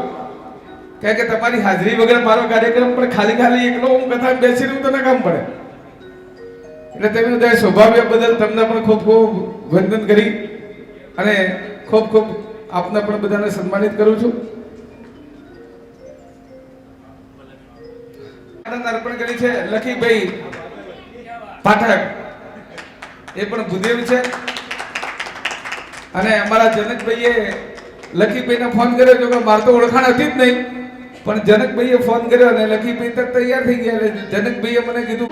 કારણ કે તમારી હાજરી વગર મારો કાર્યક્રમ પણ ખાલી ખાલી એકલો હું કથા બેસી રહું તો ના કામ પડે. એટલે તમે બધા સ્વભાવ્ય બદલ તમને પણ ખૂબ ખૂબ વંદન કરી અને ખૂબ ખૂબ આપને પણ બધાને સન્માનિત કરું છું. આનંદ અર્પણ કરી છે લખીભાઈ પાઠક, એ પણ ભૂદેવ છે. અને અમારા જનકભાઈએ લખીભાઈને ફોન કર્યો, જો કે મારે તો ઓળખાણ હતી જ નહીં, પણ જનકભાઈએ ફોન કર્યો અને લખીભાઈ તક તૈયાર થઈ ગયા. એટલે જનકભાઈએ મને કીધું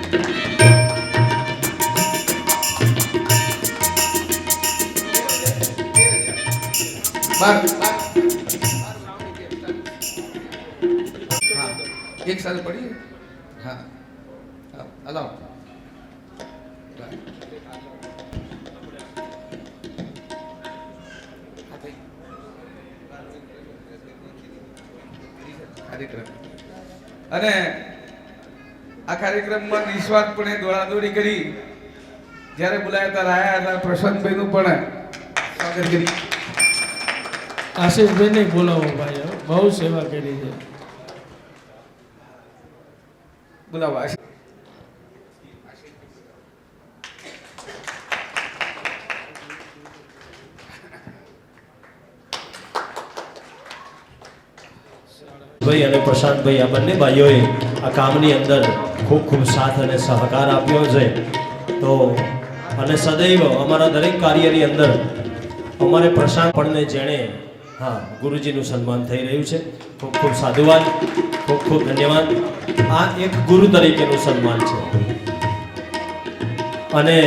એક સાલ પડી. હા હલાવ કાર્યક્રમ અને આ કાર્યક્રમમાં નિસ્વાર્થપણે દોડાદોડી કરી જ્યારે બોલાયા ત્યારે આયા હતા. પ્રશાંતભાઈનું પણ સ્વાગત કરી. આશીષભાઈને બોલાવો ભાઈ, હો. બહુ સેવા કરી છે. બોલાવો. ભાઈ અને પ્રશાંતભાઈ આ બંને ભાઈઓએ આ કામની અંદર ખૂબ ખૂબ સાથ અને સહકાર આપ્યો છે. તો અને સદૈવ અમારા દરેક કાર્યની અંદર અમારે પ્રશાંત પણને જેણે ગુરુજીનું સન્માન થઈ રહ્યું છે. ખૂબ ખૂબ સાધુવાદ, ખૂબ ખૂબ ધન્યવાદ. આ એક ગુરુ તરીકેનું સન્માન છે. અને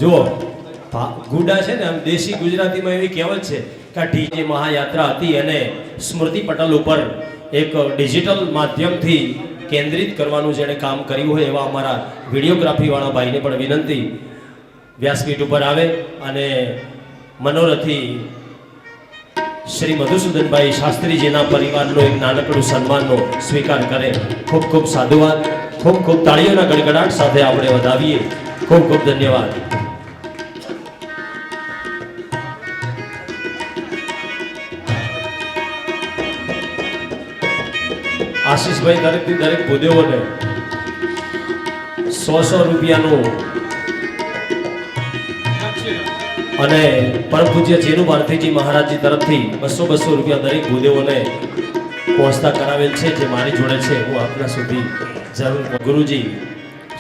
જુઓ ગુડા છે ને, આમ દેશી ગુજરાતીમાં એવી કહેવત છે કે આ ટીજી મહાયાત્રા હતી અને સ્મૃતિ પટલ ઉપર એક ડિજિટલ માધ્યમથી કેન્દ્રિત કરવાનું જેણે કામ કર્યું હોય એવા અમારા વિડીયોગ્રાફીવાળા ભાઈને પણ વિનંતી, વ્યાસપીઠ ઉપર આવે અને મનોરથી શ્રી મધુસૂદનભાઈ શાસ્ત્રીજીના પરિવારનો એક નાનકડું સન્માનનો સ્વીકાર કરે. ખૂબ ખૂબ સાધુવાદ. ખૂબ ખૂબ તાળીઓના ગડગડાટ સાથે આપણે વધાવીએ. ખૂબ ખૂબ ધન્યવાદ. આશીષભાઈ દરેકથી દરેક ભૂદેવોને 100 રૂપિયાનું અને પરમ પૂજ્ય જેનું ભારતીજી મહારાજજી તરફથી 200 રૂપિયા દરેક ભૂદેવોને પહોંચતા કરાવેલ છે, જે મારી જોડે છે. હું આપના સુધી જરૂર ગુરુજી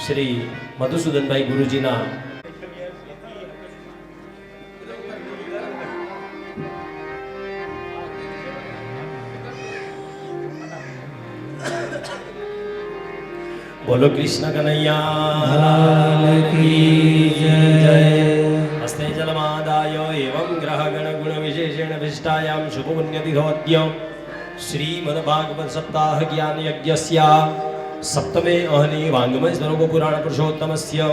શ્રી મધુસૂદનભાઈ ગુરુજીના બોલો કૃષ્ણ કનૈયા લાલ કી જય. હસ્તે જલમાદાય એવં ગ્રહગણ ગુણ વિશેષેણ વિશિષ્ટાયામ શુભ પુણ્યતિથોદ્ય શ્રીમદ ભાગવત સપ્તાહ જ્ઞાન યજ્ઞસ્યા સપ્તમે અહની વાંગમય સ્વરૂપ પુરાણ પુરુષોત્તમસ્ય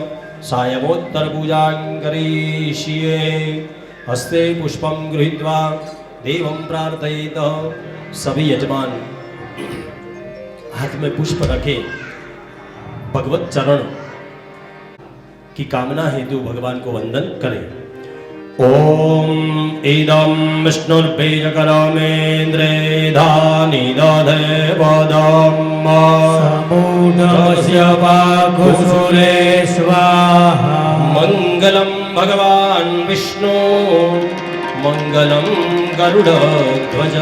સાયમોત્તર પૂજાં કરીષ્યે. હસ્તે પુષ્પમ ગૃહીત્વા દેવમ પ્રાર્થયેત. सभी यजमान हाथ में पुष्प रखे भगवत चरण की कामना हेतु भगवान को वंदन करें. ओम इदं विष्णुर्बीजकरमेन्द्रे धानि दधे पदं समूढस्य पाकुसुरे स्वाहा. मंगलम भगवान विष्णु मंगलम गरुड़ध्वज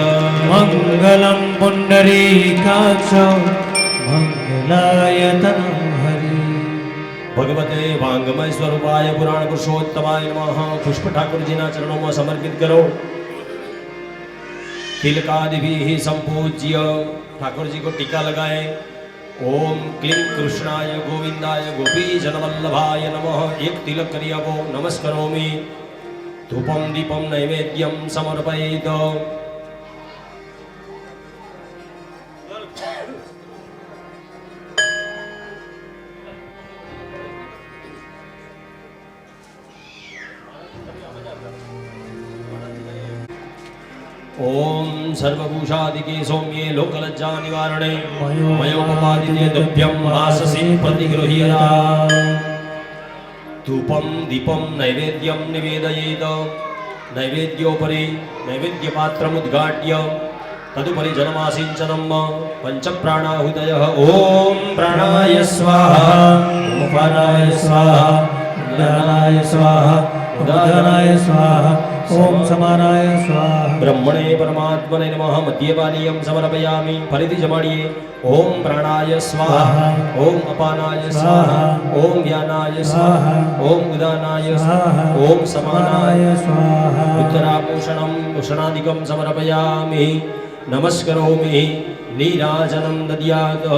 मंगलम पुंडरीकाक्ष मंगलाय तनं हरि. भगवते वांगमय स्वरूपाय पुराण पुरुषोत्तमाय नमः. पुष्प ठाकुर जी ना चरणों में समर्पित करो. तिलकादिभिः संपूज्य ठाकुर जी को टीका लगाए. ओम क्लीं कृष्णाय गोविंदाय गोपी जनवल्लभाय नमः. एक तिलक करी आपो. नमस्करोमि. धूपम दीपम नैवेद्यम समर्पयेत. ओम सर्वभूषादिके सौम्ये लोकलज्जा निवारणे मयोपपादिते तुभ्यं आससे प्रतिगृह्यता. धूपं दीपं नैवेद्यं निवेदयेत नैवेद्योपरि नैवेद्यपात्रमुद्घाट्य तदुपरि जलमासिञ्चनं पञ्चप्राणाहुतयः ॐ प्राणाय स्वाहा स्वाहा उपानाय स्वाहा उदानाय स्वाहा उदानाय स्वाहा ओम समानाय स्वाहा ब्रह्मणे परमात्मने नमः मध्यपानीयं समर्पयामि फलिति जमाडिये ओम प्राणाय स्वाहा ओम अपानाय स्वाहा ओम व्यानाय स्वाहा ओम उदानाय स्वाहा ओम समानाय स्वाहा उत्तराभूषणं भूषणादिकं समर्पयामि नमस्करोमि नीराजनं दद्यात्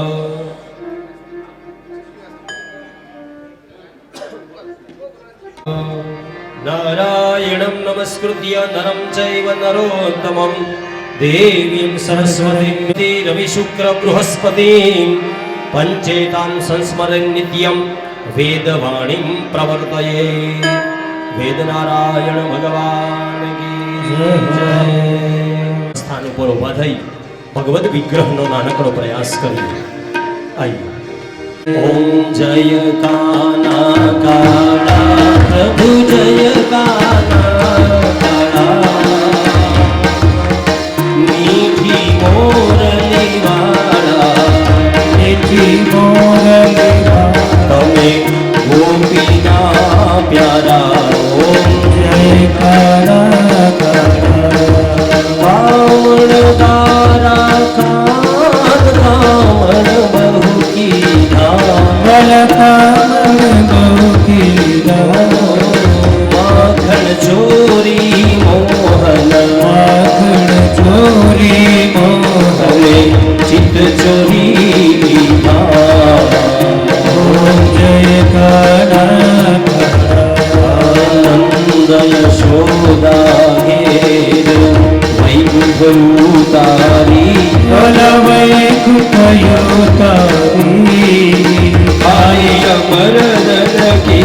नारायणं नमस्कृत्य नरं चैव नरोत्तमं देवीं सरस्वतीं रविशुक्रबृहस्पतिं पञ्चेतां संस्मरन् नित्यं वेदवाणीं प्रवर्तये वेदनारायण भगवान की जय स्थान पर उभा થઈ ભગવદ વિગ્રહનો નાનકડો પ્રયાસ કરીએ આઈએ ओम जय काना काला प्रभु जय काना काला मीठी मोरली वाला मीठी मोरली वाला तमे गोपीना प्यारा ओम जय काला कावड़ तारा कान कामण बहु की माखन चोरी मोहन माखन चोरी मोहन चित चोरी ओम जय काला आनंद यशोदा घेर वैकुंठ उतारी वैकुंठ उतारी आय मरदन की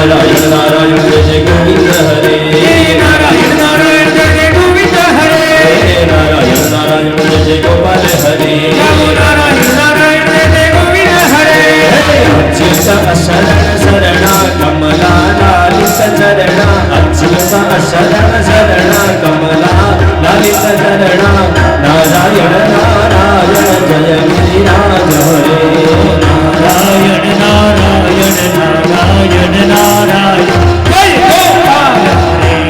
નારાયણ નારાયણ જય જય ગોવિંદ હરે નારાયણ નારાયણ જય જય ગોવિંદ હરે નારાયણ નારાયણ જય જય ગોપાલ હરે નારાયણ નારાયણ જય જય ગોવિંદ હરે અચ્યુત શરણ શરણા કમલા લાલિત ચરણા અચ્યુત શરણ શરણા કમલા લાલિત ચરણા નારાયણ નારાયણ જય ગિરિરાજ હરે નારાયણ નારાયણ નારાયણ નારાયણ જય ગોપાલ હરે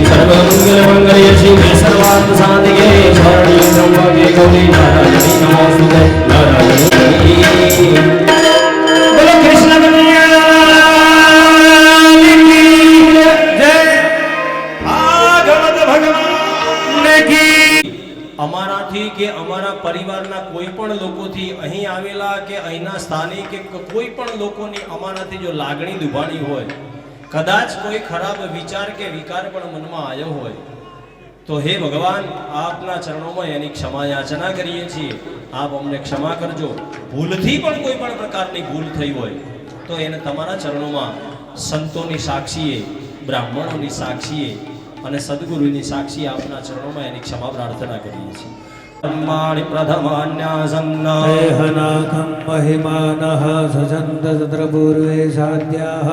સર્વમંગલ શિવે સર્વાર્થ સાધિકે શરણ્યે ત્ર્યંબકે ગૌરી નારાયણી નમોસ્તુતે નારાયણી બોલો કૃષ્ણ કનૈયાલાલ કી જય ભાગવત ભગવાન કી અમારાથી કે અમારા પરિવારના કોઈ પણ લોકોથી અહીં આવેલા કે અહીંના સ્થાનિક કે કોઈ પણ લોકોની અમારાથી જો લાગણી દુભાણી હોય, કદાચ કોઈ ખરાબ વિચાર કે વિકાર પણ મનમાં આવ્યો હોય તો હે ભગવાન આપના ચરણોમાં એની ક્ષમા યાચના કરીએ છીએ. આપ અમને ક્ષમા કરજો. ભૂલથી પણ કોઈ પણ પ્રકારની ભૂલ થઈ હોય તો એને તમારા ચરણોમાં સંતોની સાક્ષીએ, બ્રાહ્મણોની સાક્ષીએ અને સદગુરુની સાક્ષી આપના ચરણોમાં એની ક્ષમા પ્રાર્થના કરીએ છીએ. બ્રહ્માણિ પ્રથમાન્યાસન્ન દેહનાખં મહિમાનઃ સજંત તત્ર પૂર્વે સાધ્યાઃ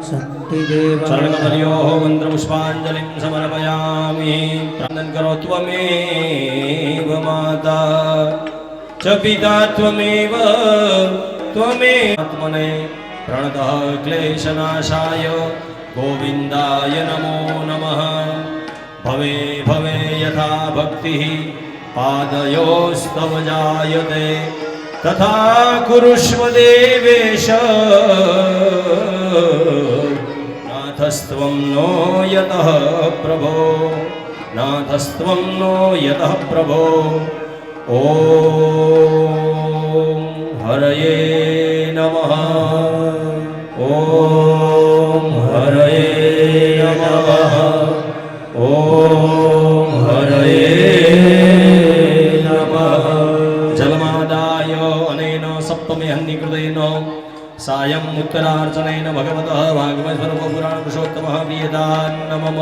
સંતિ દેવા ચરણકમલયોઃ મંત્રપુષ્પાંજલિં સમર્પયામિ. પ્રાર્થના કરો ત્વમેવ માતા ચ પિતા ત્વમેવ ત્વમેવાત્મને પ્રણતઃ ક્લેશનાશાય ગોવિંદાય નમો નમઃ. ભવે ભવે યથા ભક્તિઃ પાદયોસ્તવ જાયતે તથા કુરુષ્વ દેવેશ. નાથસ્ત્વં નો યતઃ પ્રભો, નાથસ્ત્વં નો યતઃ પ્રભો. ઓમ હરયે નમઃ. ઓમ હરયે નમઃ. ઓમ હરયે નમઃ. જલમાદાય અનેન સપ્તમે હન્નિકૃતેન સાયં ઉત્તરાર્ચનેન ભગવતઃ ભાગવત પુરાણ પુરુષોત્તમઃ પ્રિયદાન મમ.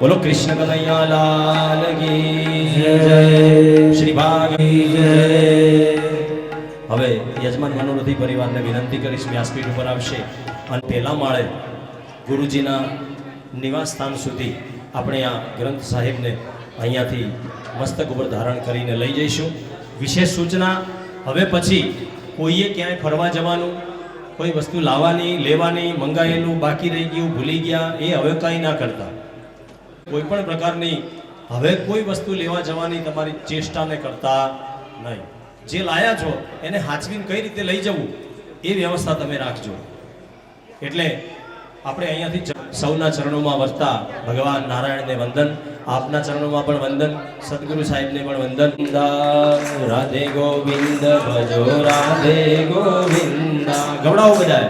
બોલો કૃષ્ણ કનૈયા લાલ કી જય. શ્રી ભાગી જય. હવે યજમાન મનોરથી પરિવારને વિનંતી કરીશ વ્યાસપીઠ ઉપર આવશે અને પહેલા માળે ગુરુજીના નિવાસ સ્થાન સુધી આપણે આ ગ્રંથ સાહેબને અહીંયાથી મસ્તક ઉપર ધારણ કરીને લઈ જઈશું. વિશેષ સૂચના, હવે પછી કોઈએ ક્યાંય ફરવા જવાનું, કોઈ વસ્તુ લાવવાની, લેવાની, મંગાવેલું બાકી રહી ગયું, ભૂલી ગયા, એ હવે કંઈ ના કરતા. કોઈ પણ પ્રકારની હવે કોઈ વસ્તુ લેવા જવાની તમારી ચેષ્ટાને કરતા નહીં. જે લાયા છો એને હાચવીને કઈ રીતે લઈ જવું એ વ્યવસ્થા તમે રાખજો. એટલે આપણે અહીંયાથી સૌના ચરણોમાં વસતા ભગવાન નારાયણને વંદન, આપના ચરણોમાં પણ વંદન, સદગુરુ સાહેબને પણ વંદન. રાધે ગોવિંદ ભજો રાધે ગોવિંદ. ગવડાવો બધાએ.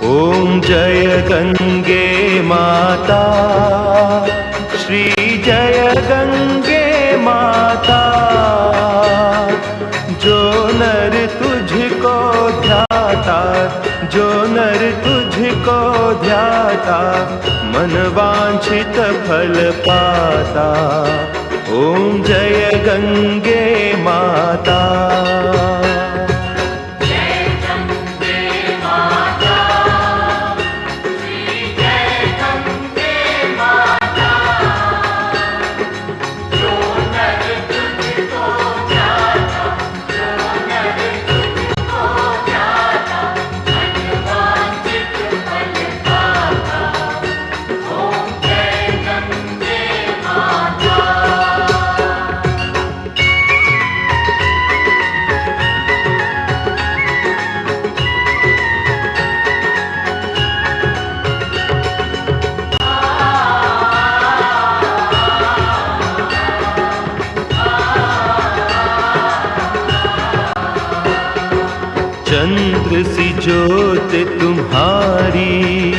ओम जय गंगे माता, श्री जय गंगे माता। जो नर तुझको ध्याता, जो नर तुझको ध्याता, मन वांछित फल पाता। ओम जय गंगे माता। चंद्र सी ज्योत तुम्हारी,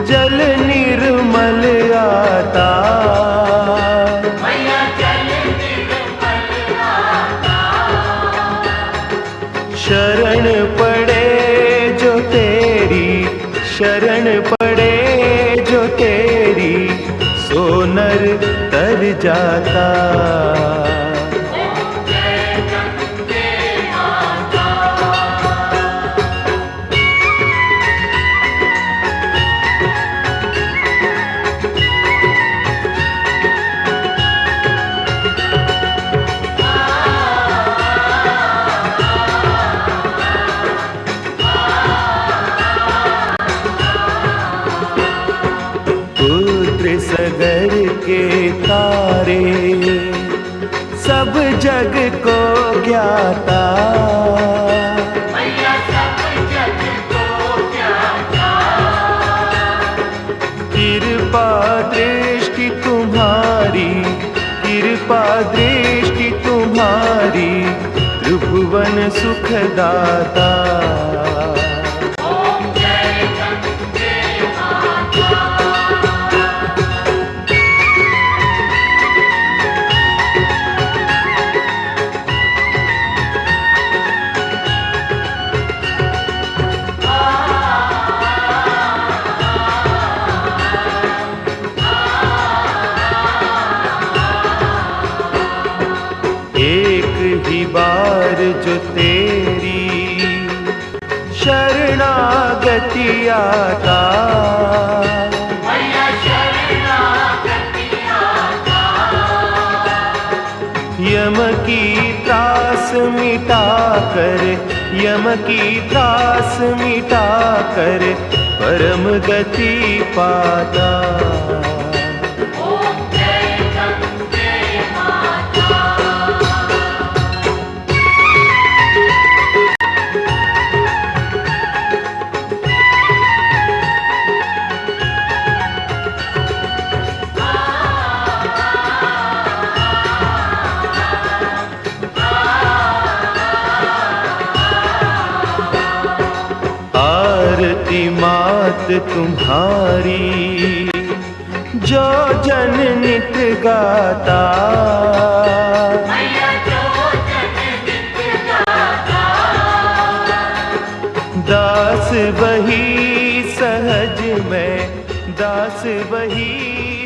जल निर्मल आता। शरण पड़े जो तेरी, शरण पड़े जो तेरी, सो नर तर जाता। सगर के तारे सब जग को ज्ञाता। कृपा दृष्टि तुम्हारी, कृपा दृष्टि तुम्हारी, त्रिभुवन सुखदाता। बार जो तेरी शरणागति आता, यम की त्रास मिटा कर, यम की त्रास मिटा कर, परम गति पाता। आरती मात तुम्हारी, जो जन नित गाता। दास वही सहज में, दास वही